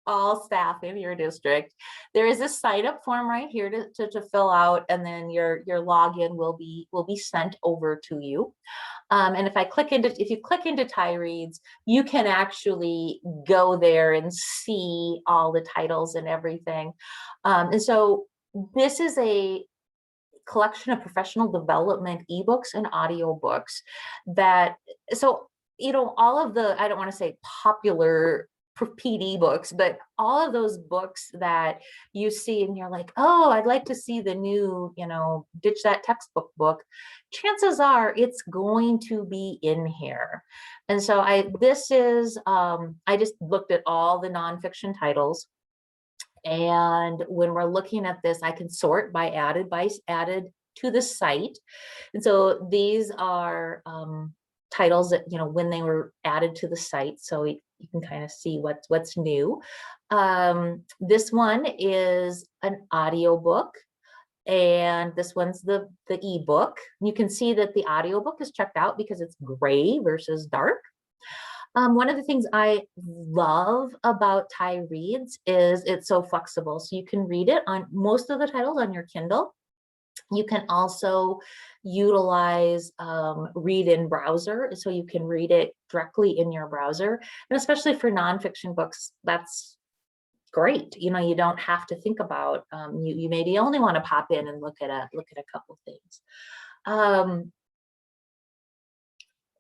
all staff in your district. There is a sign up form right here to fill out, and then your login will be sent over to you. And if you click into TIE Reads, you can actually go there and see all the titles and everything. And so this is a collection of professional development ebooks and audiobooks that, so, all of the, I don't want to say popular PD books, but all of those books that you see and you're like, oh, I'd like to see the new, Ditch That Textbook book, chances are it's going to be in here. And so I just looked at all the nonfiction titles. And when we're looking at this, I can sort by added to the site. And so these are titles that, when they were added to the site. So you can kind of see what's new. This one is an audiobook, and this one's the ebook. You can see that the audiobook is checked out because it's gray versus dark. One of the things I love about TIE Reads is it's so flexible. So you can read it on most of the titles on your Kindle. You can also utilize read in browser, so you can read it directly in your browser. And especially for nonfiction books, that's great. You don't have to think about, you maybe only want to pop in and look at a couple things.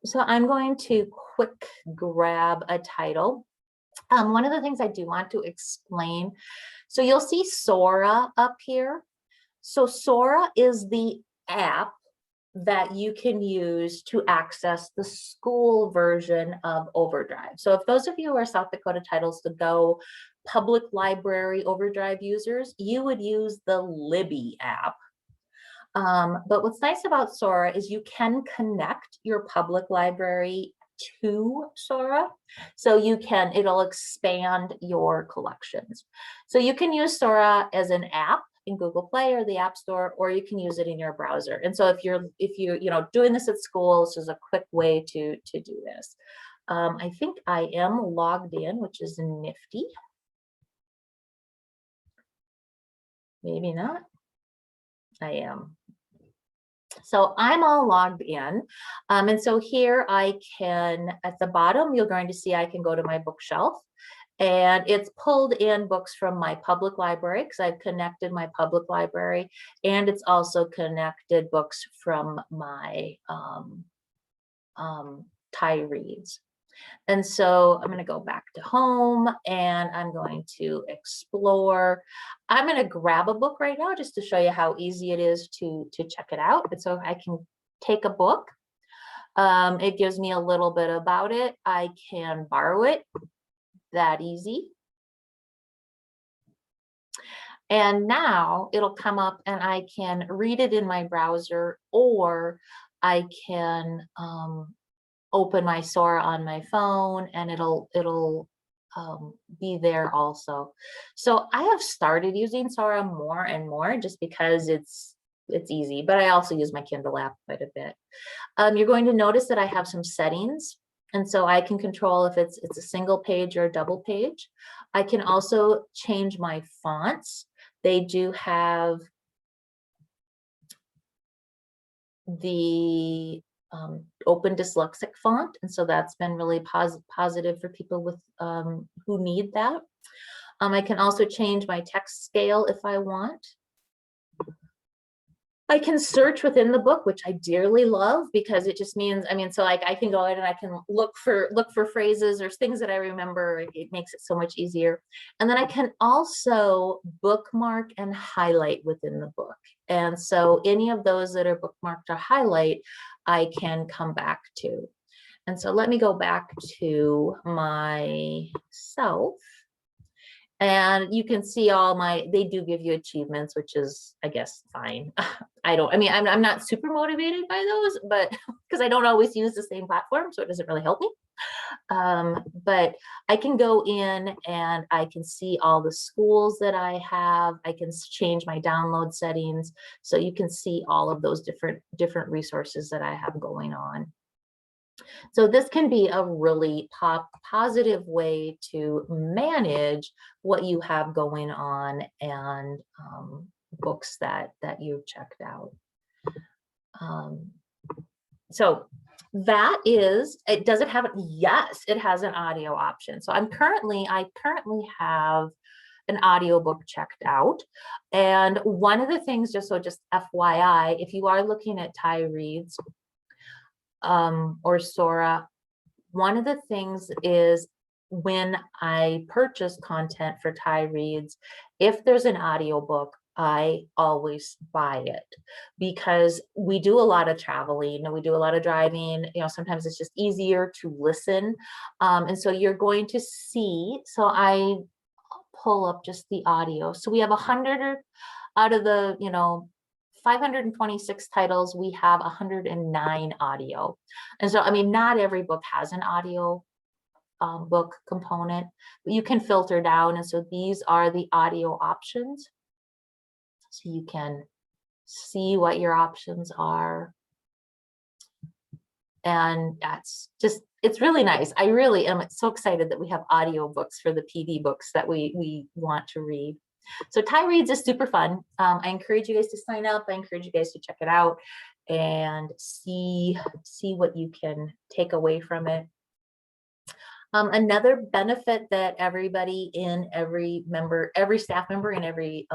So I'm going to quick grab a title. One of the things I do want to explain, so you'll see Sora up here. So Sora is the app that you can use to access the school version of Overdrive. So if those of you who are South Dakota Titles to Go public library Overdrive users, you would use the Libby app. But what's nice about Sora is you can connect your public library to Sora. So it'll expand your collections. So you can use Sora as an app in Google Play or the App Store, or you can use it in your browser. And so if you're doing this at school, this is a quick way to do this. I think I am logged in, which is nifty. Maybe not. I am. So I'm all logged in. And so here I can, at the bottom, you're going to see I can go to my bookshelf, and it's pulled in books from my public library because I've connected my public library, and it's also connected books from my TIE Reads. And so I'm going to go back to home, and I'm going to explore. I'm going to grab a book right now just to show you how easy it is to check it out. And so I can take a book. It gives me a little bit about it. I can borrow it. That easy. And now it'll come up and I can read it in my browser, or I can open my Sora on my phone and it'll be there also. So I have started using Sora more and more just because it's easy, but I also use my Kindle app quite a bit. You're going to notice that I have some settings, and so I can control if it's a single page or a double page. I can also change my fonts. They do have the open dyslexic font, and so that's been really positive for people with who need that. I can also change my text scale if I want. I can search within the book, which I dearly love because it just means, I mean, so like I can go in and I can look for phrases or things that I remember. It makes it so much easier. And then I can also bookmark and highlight within the book. And so any of those that are bookmarked or highlight, I can come back to. And so let me go back to myself. And you can see all my, they do give you achievements, which is, I guess, fine. I mean, I'm not super motivated by those, but because I don't always use the same platform, so it doesn't really help me. But I can go in and I can see all the schools that I have. I can change my download settings. So you can see all of those different resources that I have going on. So this can be a really positive way to manage what you have going on and books that you've checked out. So that is, it doesn't have it. Yes, it has an audio option. So I currently have an audiobook checked out. And one of the things, just FYI, if you are looking at TiReads, or Sora, one of the things is when I purchase content for TiReads, if there's an audiobook, I always buy it because we do a lot of traveling and we do a lot of driving. You know, sometimes it's just easier to listen. And so you're going to see, so I pull up just the audio. So we have 100 out of the, 526 titles, we have 109 audio. And so, I mean, not every book has an audio book component, but you can filter down. And so these are the audio options. So you can see what your options are. And that's just, it's really nice. I really am so excited that we have audio books for the PD books that we want to read. So TiReads is super fun. I encourage you guys to sign up. I encourage you guys to check it out and see what you can take away from it. Another benefit that everybody in every staff member in every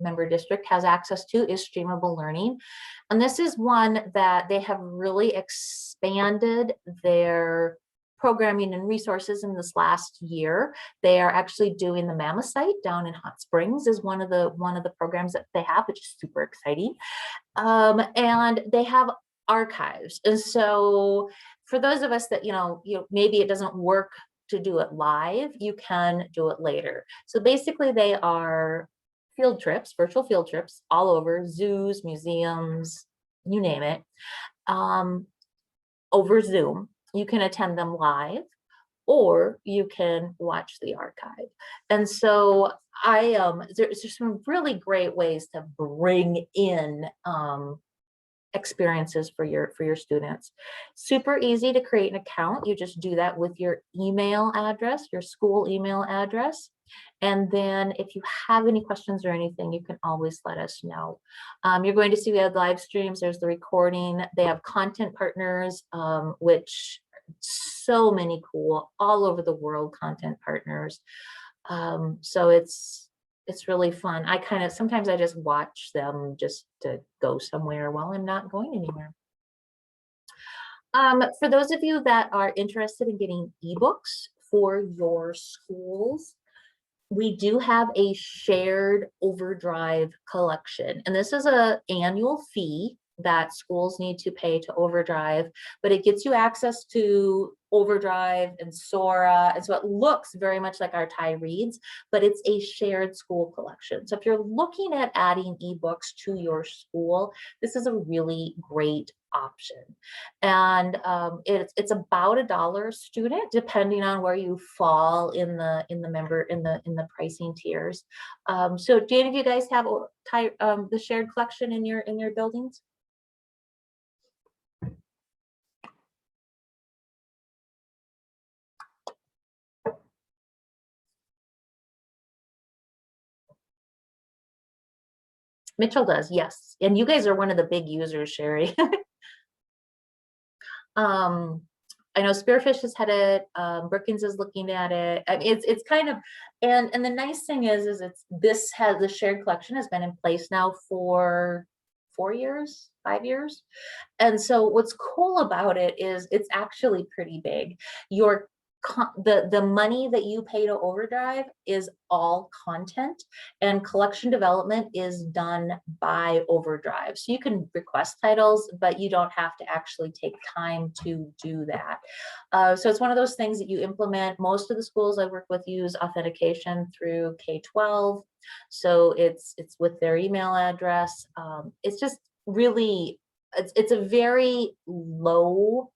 member district has access to is streamable learning. And this is one that they have really expanded their programming and resources in this last year. They are actually doing the Mama site down in Hot Springs is one of the programs that they have, which is super exciting. And they have archives. And so for those of us that, maybe it doesn't work to do it live, you can do it later. So basically they are field trips, virtual field trips all over, zoos, museums, you name it, over Zoom. You can attend them live or you can watch the archive. And so there's some really great ways to bring in experiences for your students. Super easy to create an account. You just do that with your email address, your school email address. And then if you have any questions or anything, you can always let us know. You're going to see we have live streams. There's the recording. They have content partners, which so many cool all over the world content partners. So it's really fun. Sometimes I just watch them just to go somewhere while I'm not going anywhere. For those of you that are interested in getting ebooks for your schools, we do have a shared Overdrive collection, and this is an annual fee that schools need to pay to Overdrive, but it gets you access to Overdrive and Sora, and so it looks very much like our TiReads, but it's a shared school collection. So if you're looking at adding ebooks to your school, this is a really great option. And it's about $1 a student, depending on where you fall in the pricing tiers. So do any of you guys have the shared collection in your buildings? Mitchell does, yes. And you guys are one of the big users, Sherry. I know Spearfish has had it, Brookings is looking at it. I mean, it's kind of, and the nice thing is the shared collection has been in place now for 4 years, 5 years. And so what's cool about it is it's actually pretty big. The money that you pay to Overdrive is all content, and collection development is done by Overdrive. So you can request titles, but you don't have to actually take time to do that. So it's one of those things that you implement. Most of the schools I work with use authentication through K-12. So it's with their email address. It's just really, it's a very low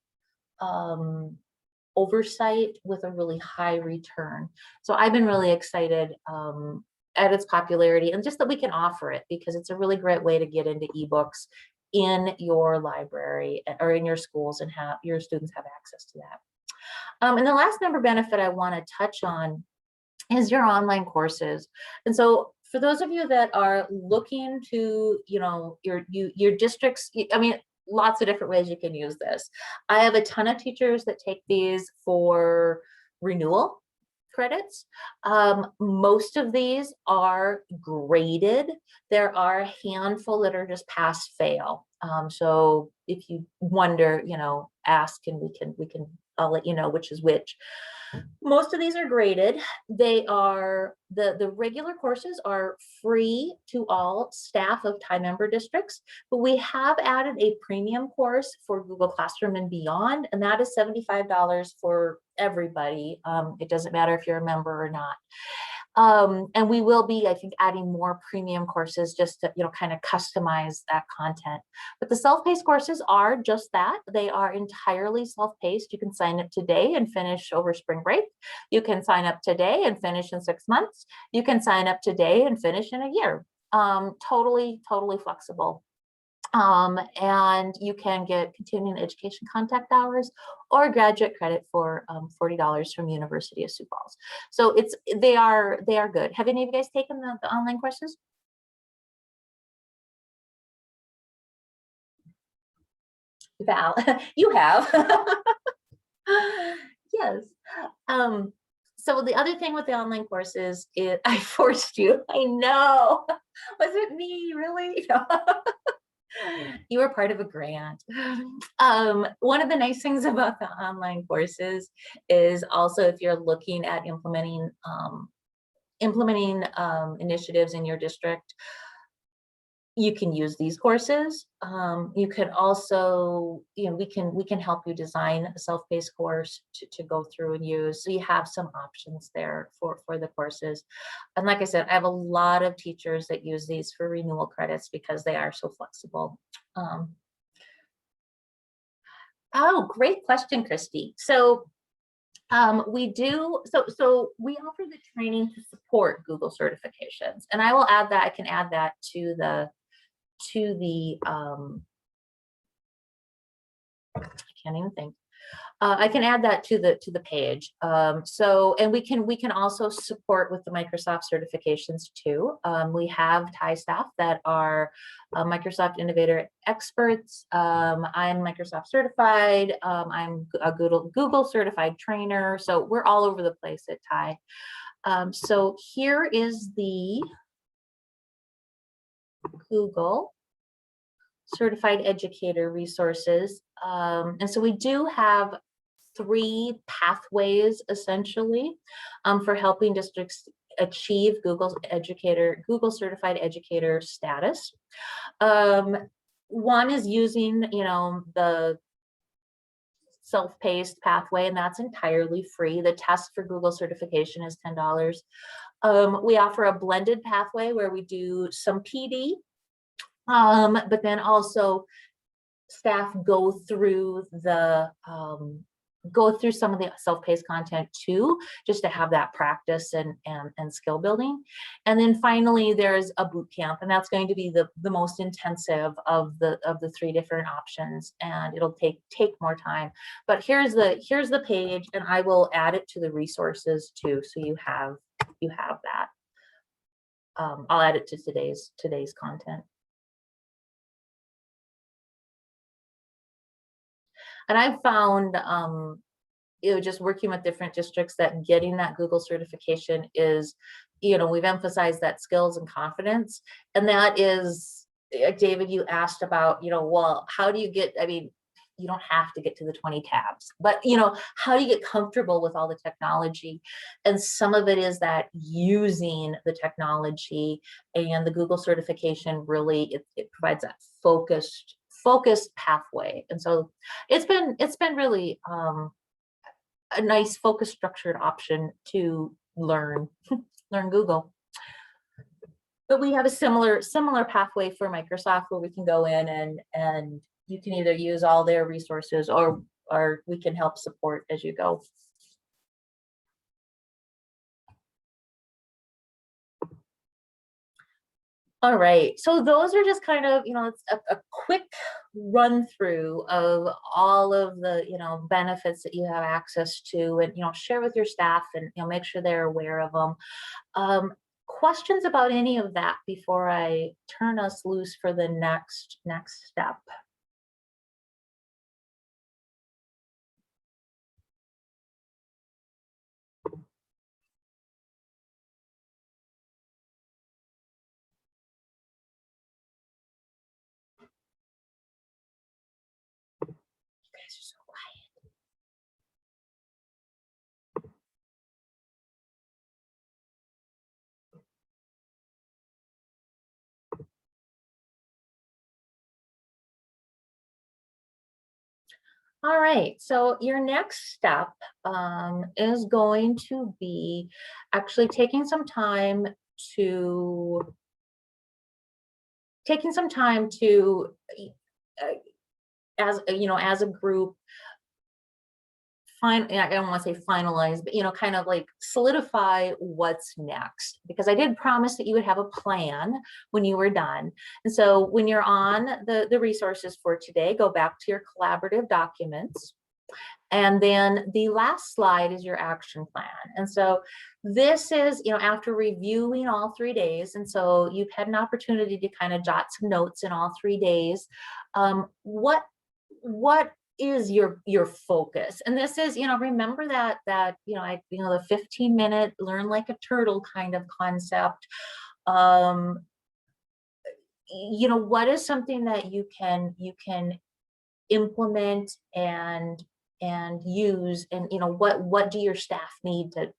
oversight with a really high return. So I've been really excited at its popularity and just that we can offer it, because it's a really great way to get into ebooks in your library or in your schools and have your students have access to that. And the last member benefit I want to touch on is your online courses. And so for those of you that are looking to, your districts, I mean, lots of different ways you can use this. I have a ton of teachers that take these for renewal credits. Most of these are graded. There are a handful that are just pass fail. So if you wonder, ask and I'll let you know which is which. Most of these are graded. They are, the regular courses are free to all staff of time member districts, but we have added a premium course for Google Classroom and beyond, and that is $75 for everybody. It doesn't matter if you're a member or not. And we will be, I think, adding more premium courses just to, kind of customize that content. But the self-paced courses are just that. They are entirely self-paced. You can sign up today and finish over spring break. You can sign up today and finish in 6 months. You can sign up today and finish in a year. Totally flexible. And you can get continuing education contact hours or graduate credit for $40 from University of Sioux Falls. So they are good. Have any of you guys taken the online courses? Val, you have. Yes. So the other thing with the online courses is I forced you. I know. Was it me, really? No. You were part of a grant. One of the nice things about the online courses is also if you're looking at implementing initiatives in your district, you can use these courses. You can also, we can help you design a self-paced course to go through and use. So you have some options there for the courses. And like I said, I have a lot of teachers that use these for renewal credits because they are so flexible. Oh, great question, Christy. So we offer the training to support Google certifications, and I will add that. I can add that to the I can't even think. I can add that to the page. And we can also support with the Microsoft certifications too. We have TIE staff that are Microsoft Innovator experts. I'm Microsoft certified. I'm a Google certified trainer. So we're all over the place at TIE. So here is the Google Certified Educator resources. And so we do have 3 pathways essentially for helping districts achieve Google Certified Educator status. One is using, the self-paced pathway, and that's entirely free. The test for Google certification is $10. We offer a blended pathway where we do some PD, but then also staff go through some of the self-paced content too, just to have that practice and skill building. And then finally, there's a boot camp, and that's going to be the most intensive of the 3 different options, and it'll take more time. But here's the page, and I will add it to the resources too, so you have that. I'll add it to today's content. And I've found just working with different districts, that getting that Google certification is, we've emphasized that skills and confidence. And that is, David, you asked about, well, how do you get, I mean, you don't have to get to the 20 tabs, but how do you get comfortable with all the technology? And some of it is that using the technology, and the Google certification really, it provides that focused pathway. And so it's been really a nice focused structured option to learn Google. But we have a similar pathway for Microsoft, where we can go in and you can either use all their resources, or we can help support as you go. All right, so those are just kind of, it's a quick run through of all of the, benefits that you have access to, and, share with your staff, and, make sure they're aware of them. Questions about any of that before I turn us loose for the next step? You guys are so quiet. All right, so your next step is going to be actually taking some time to as a group, I don't want to say finalize, but kind of like solidify what's next, because I did promise that you would have a plan when you were done. And so when you're on the resources for today, go back to your collaborative documents, and then the last slide is your action plan. And so this is, after reviewing all 3 days, and so you've had an opportunity to kind of jot some notes in all 3 days. What is your focus? And this is, remember that the 15-minute learn like a turtle kind of concept. What is something that you can implement and use, and what do your staff need to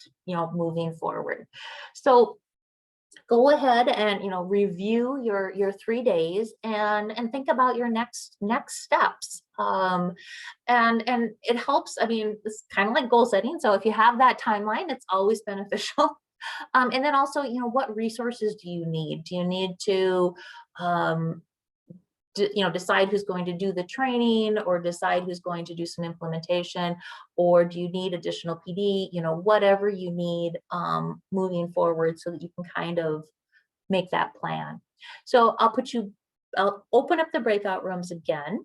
moving forward? So go ahead and review your 3 days and think about your next steps. And it helps. I mean, it's kind of like goal setting. So if you have that timeline, it's always beneficial. And then also, what resources do you need? Do you need to decide who's going to do the training, or decide who's going to do some implementation, or do you need additional PD, whatever you need moving forward, so that you can kind of make that plan. So I'll open up the breakout rooms again.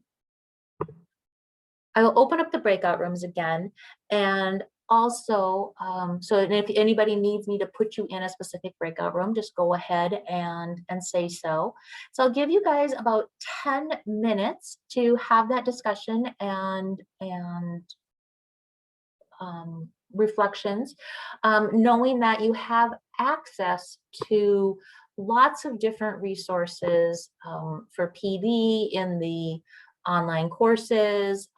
I will open up the breakout rooms again, and also, so if anybody needs me to put you in a specific breakout room, just go ahead and say so. So I'll give you guys about 10 minutes to have that discussion and reflections, knowing that you have access to lots of different resources for PD in the online courses,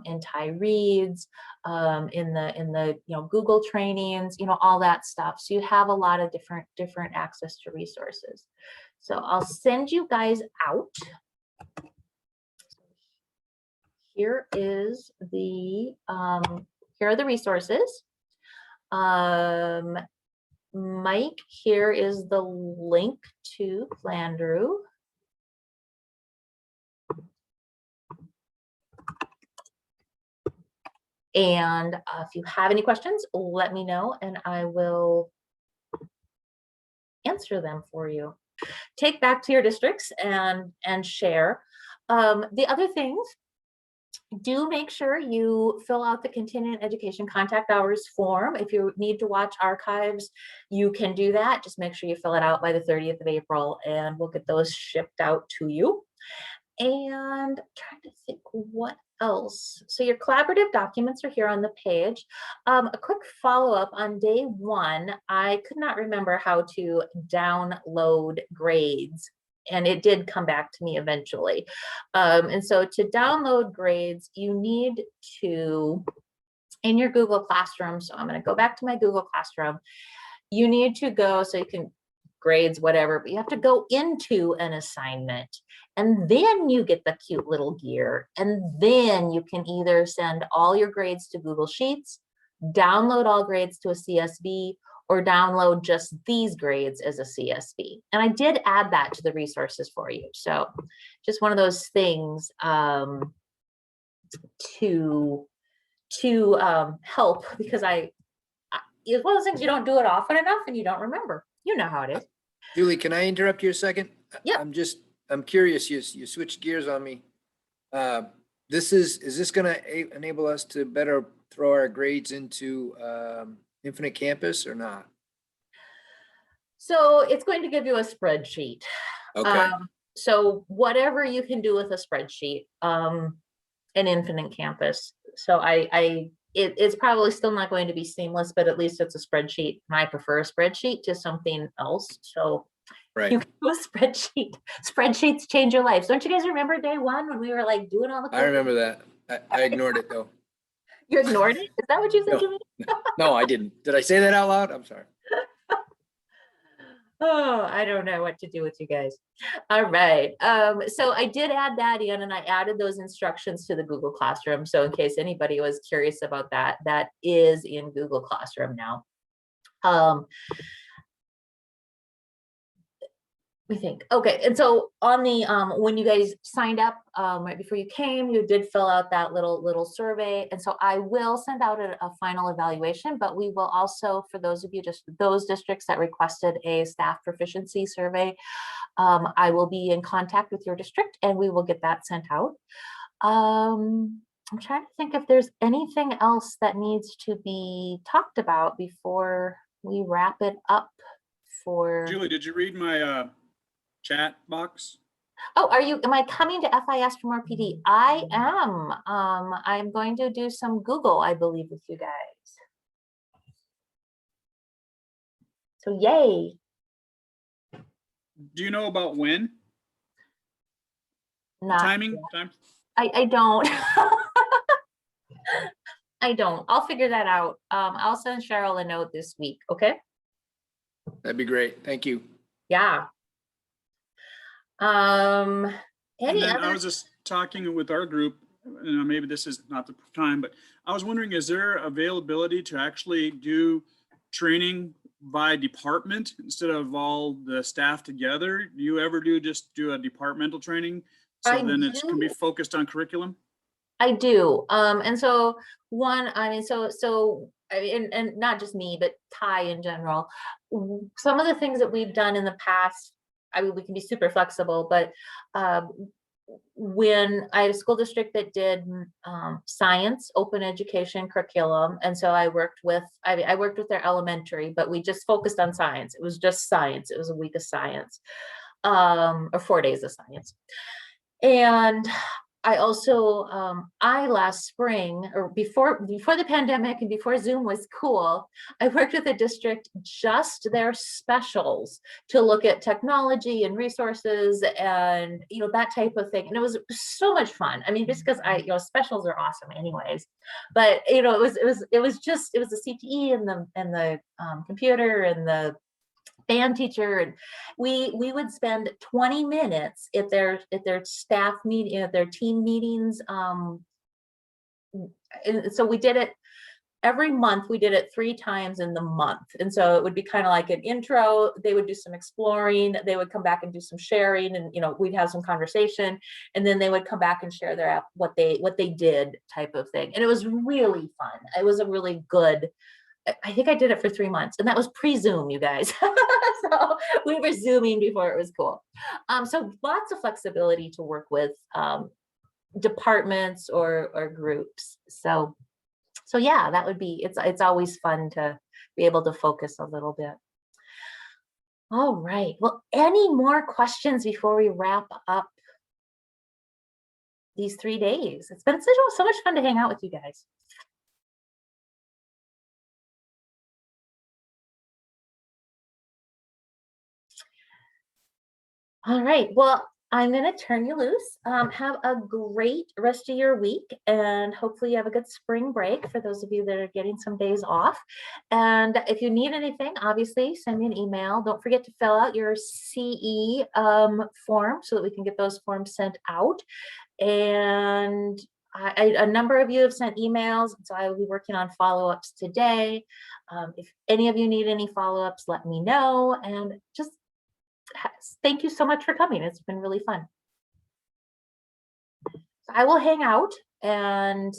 in Reads, in the Google trainings, all that stuff. So you have a lot of different access to resources. So I'll send you guys out. Here is the here are the resources. Mike, here is the link to Plandrew. And if you have any questions, let me know and I will answer them for you. Take back to your districts and share. The other things, do make sure you fill out the continuing education contact hours form. If you need to watch archives, you can do that. Just make sure you fill it out by the 30th of April and we'll get those shipped out to you. And I'm trying to think what else? So your collaborative documents are here on the page. A quick follow-up on day one, I could not remember how to download grades, and it did come back to me eventually. And so to download grades, you need to, in your Google Classroom, so I'm going to go back to my Google Classroom, you need to go, so you can grades, whatever, but you have to go into an assignment, and then you get the cute little gear, and then you can either send all your grades to Google Sheets, download all grades to a CSV, or download just these grades as a CSV. And I did add that to the resources for you. So just one of those things to help, because it's one of those things you don't do it often enough and you don't remember. You know how it is. Julie, can I interrupt you a second? Yeah. I'm curious. You switched gears on me. Is this going to enable us to better throw our grades into Infinite Campus or not? So it's going to give you a spreadsheet. Okay. So whatever you can do with a spreadsheet, an Infinite Campus. So it's probably still not going to be seamless, but at least it's a spreadsheet. And I prefer a spreadsheet to something else. So Right. you can do a spreadsheet. Spreadsheets change your lives. Don't you guys remember day one when we were like doing all the? I remember that. I ignored it though. You ignored it? Is that what you said to me? No, I didn't. Did I say that out loud? I'm sorry. Oh, I don't know what to do with you guys. All right. So I did add that in, and I added those instructions to the Google Classroom. So in case anybody was curious about that, that is in Google Classroom now. We think, okay. And so on the, when you guys signed up, right before you came, you did fill out that little survey. And so I will send out a final evaluation, but we will also, for those of you, just those districts that requested a staff proficiency survey, I will be in contact with your district and we will get that sent out. I'm trying to think if there's anything else that needs to be talked about before we wrap it up for. Julie, did you read my chat box? Oh, am I coming to FIS for more PD? I am. I'm going to do some Google, I believe, with you guys. So yay. Do you know about when? Not Timing? yet. Time? I don't. I don't. I'll figure that out. I'll send Cheryl a note this week, okay? That'd be great. Thank you. Yeah. And Any then other? I was just talking with our group, maybe this is not the time, but I was wondering, is there availability to actually do training by department instead of all the staff together? Do you ever just do a departmental training? So then it can be focused on curriculum? I do. And so and not just me, but Ty in general, some of the things that we've done in the past, I mean, we can be super flexible, but when I had a school district that did science, open education curriculum, and so I worked with their elementary, but we just focused on science. It was just science. It was a week of science, or 4 days of science. And I also, last spring, or before the pandemic and before Zoom was cool, I worked with a district, just their specials, to look at technology and resources and, that type of thing. And it was so much fun. I mean, just because specials are awesome anyways, but it was the CTE and the computer and the band teacher, and we would spend 20 minutes at their staff meeting, at their team meetings. And so we did it every month. We did it 3 times in the month, and so it would be kind of like an intro. They would do some exploring, they would come back and do some sharing, and we'd have some conversation, and then they would come back and share their what they did, type of thing. And it was really fun. It was a really good, I think I did it for 3 months, and that was pre-Zoom, you guys. So we were Zooming before it was cool. So lots of flexibility to work with departments or groups. So yeah, that would be, it's always fun to be able to focus a little bit. All right. Well, any more questions before we wrap up these 3 days. It's been so much fun to hang out with you guys. All right, well, I'm gonna turn you loose. Have a great rest of your week, and hopefully you have a good spring break for those of you that are getting some days off. And if you need anything, obviously send me an email. Don't forget to fill out your CE form so that we can get those forms sent out. And a number of you have sent emails, so I will be working on follow-ups today. If any of you need any follow-ups, let me know. And just thank you so much for coming. It's been really fun. So I will hang out and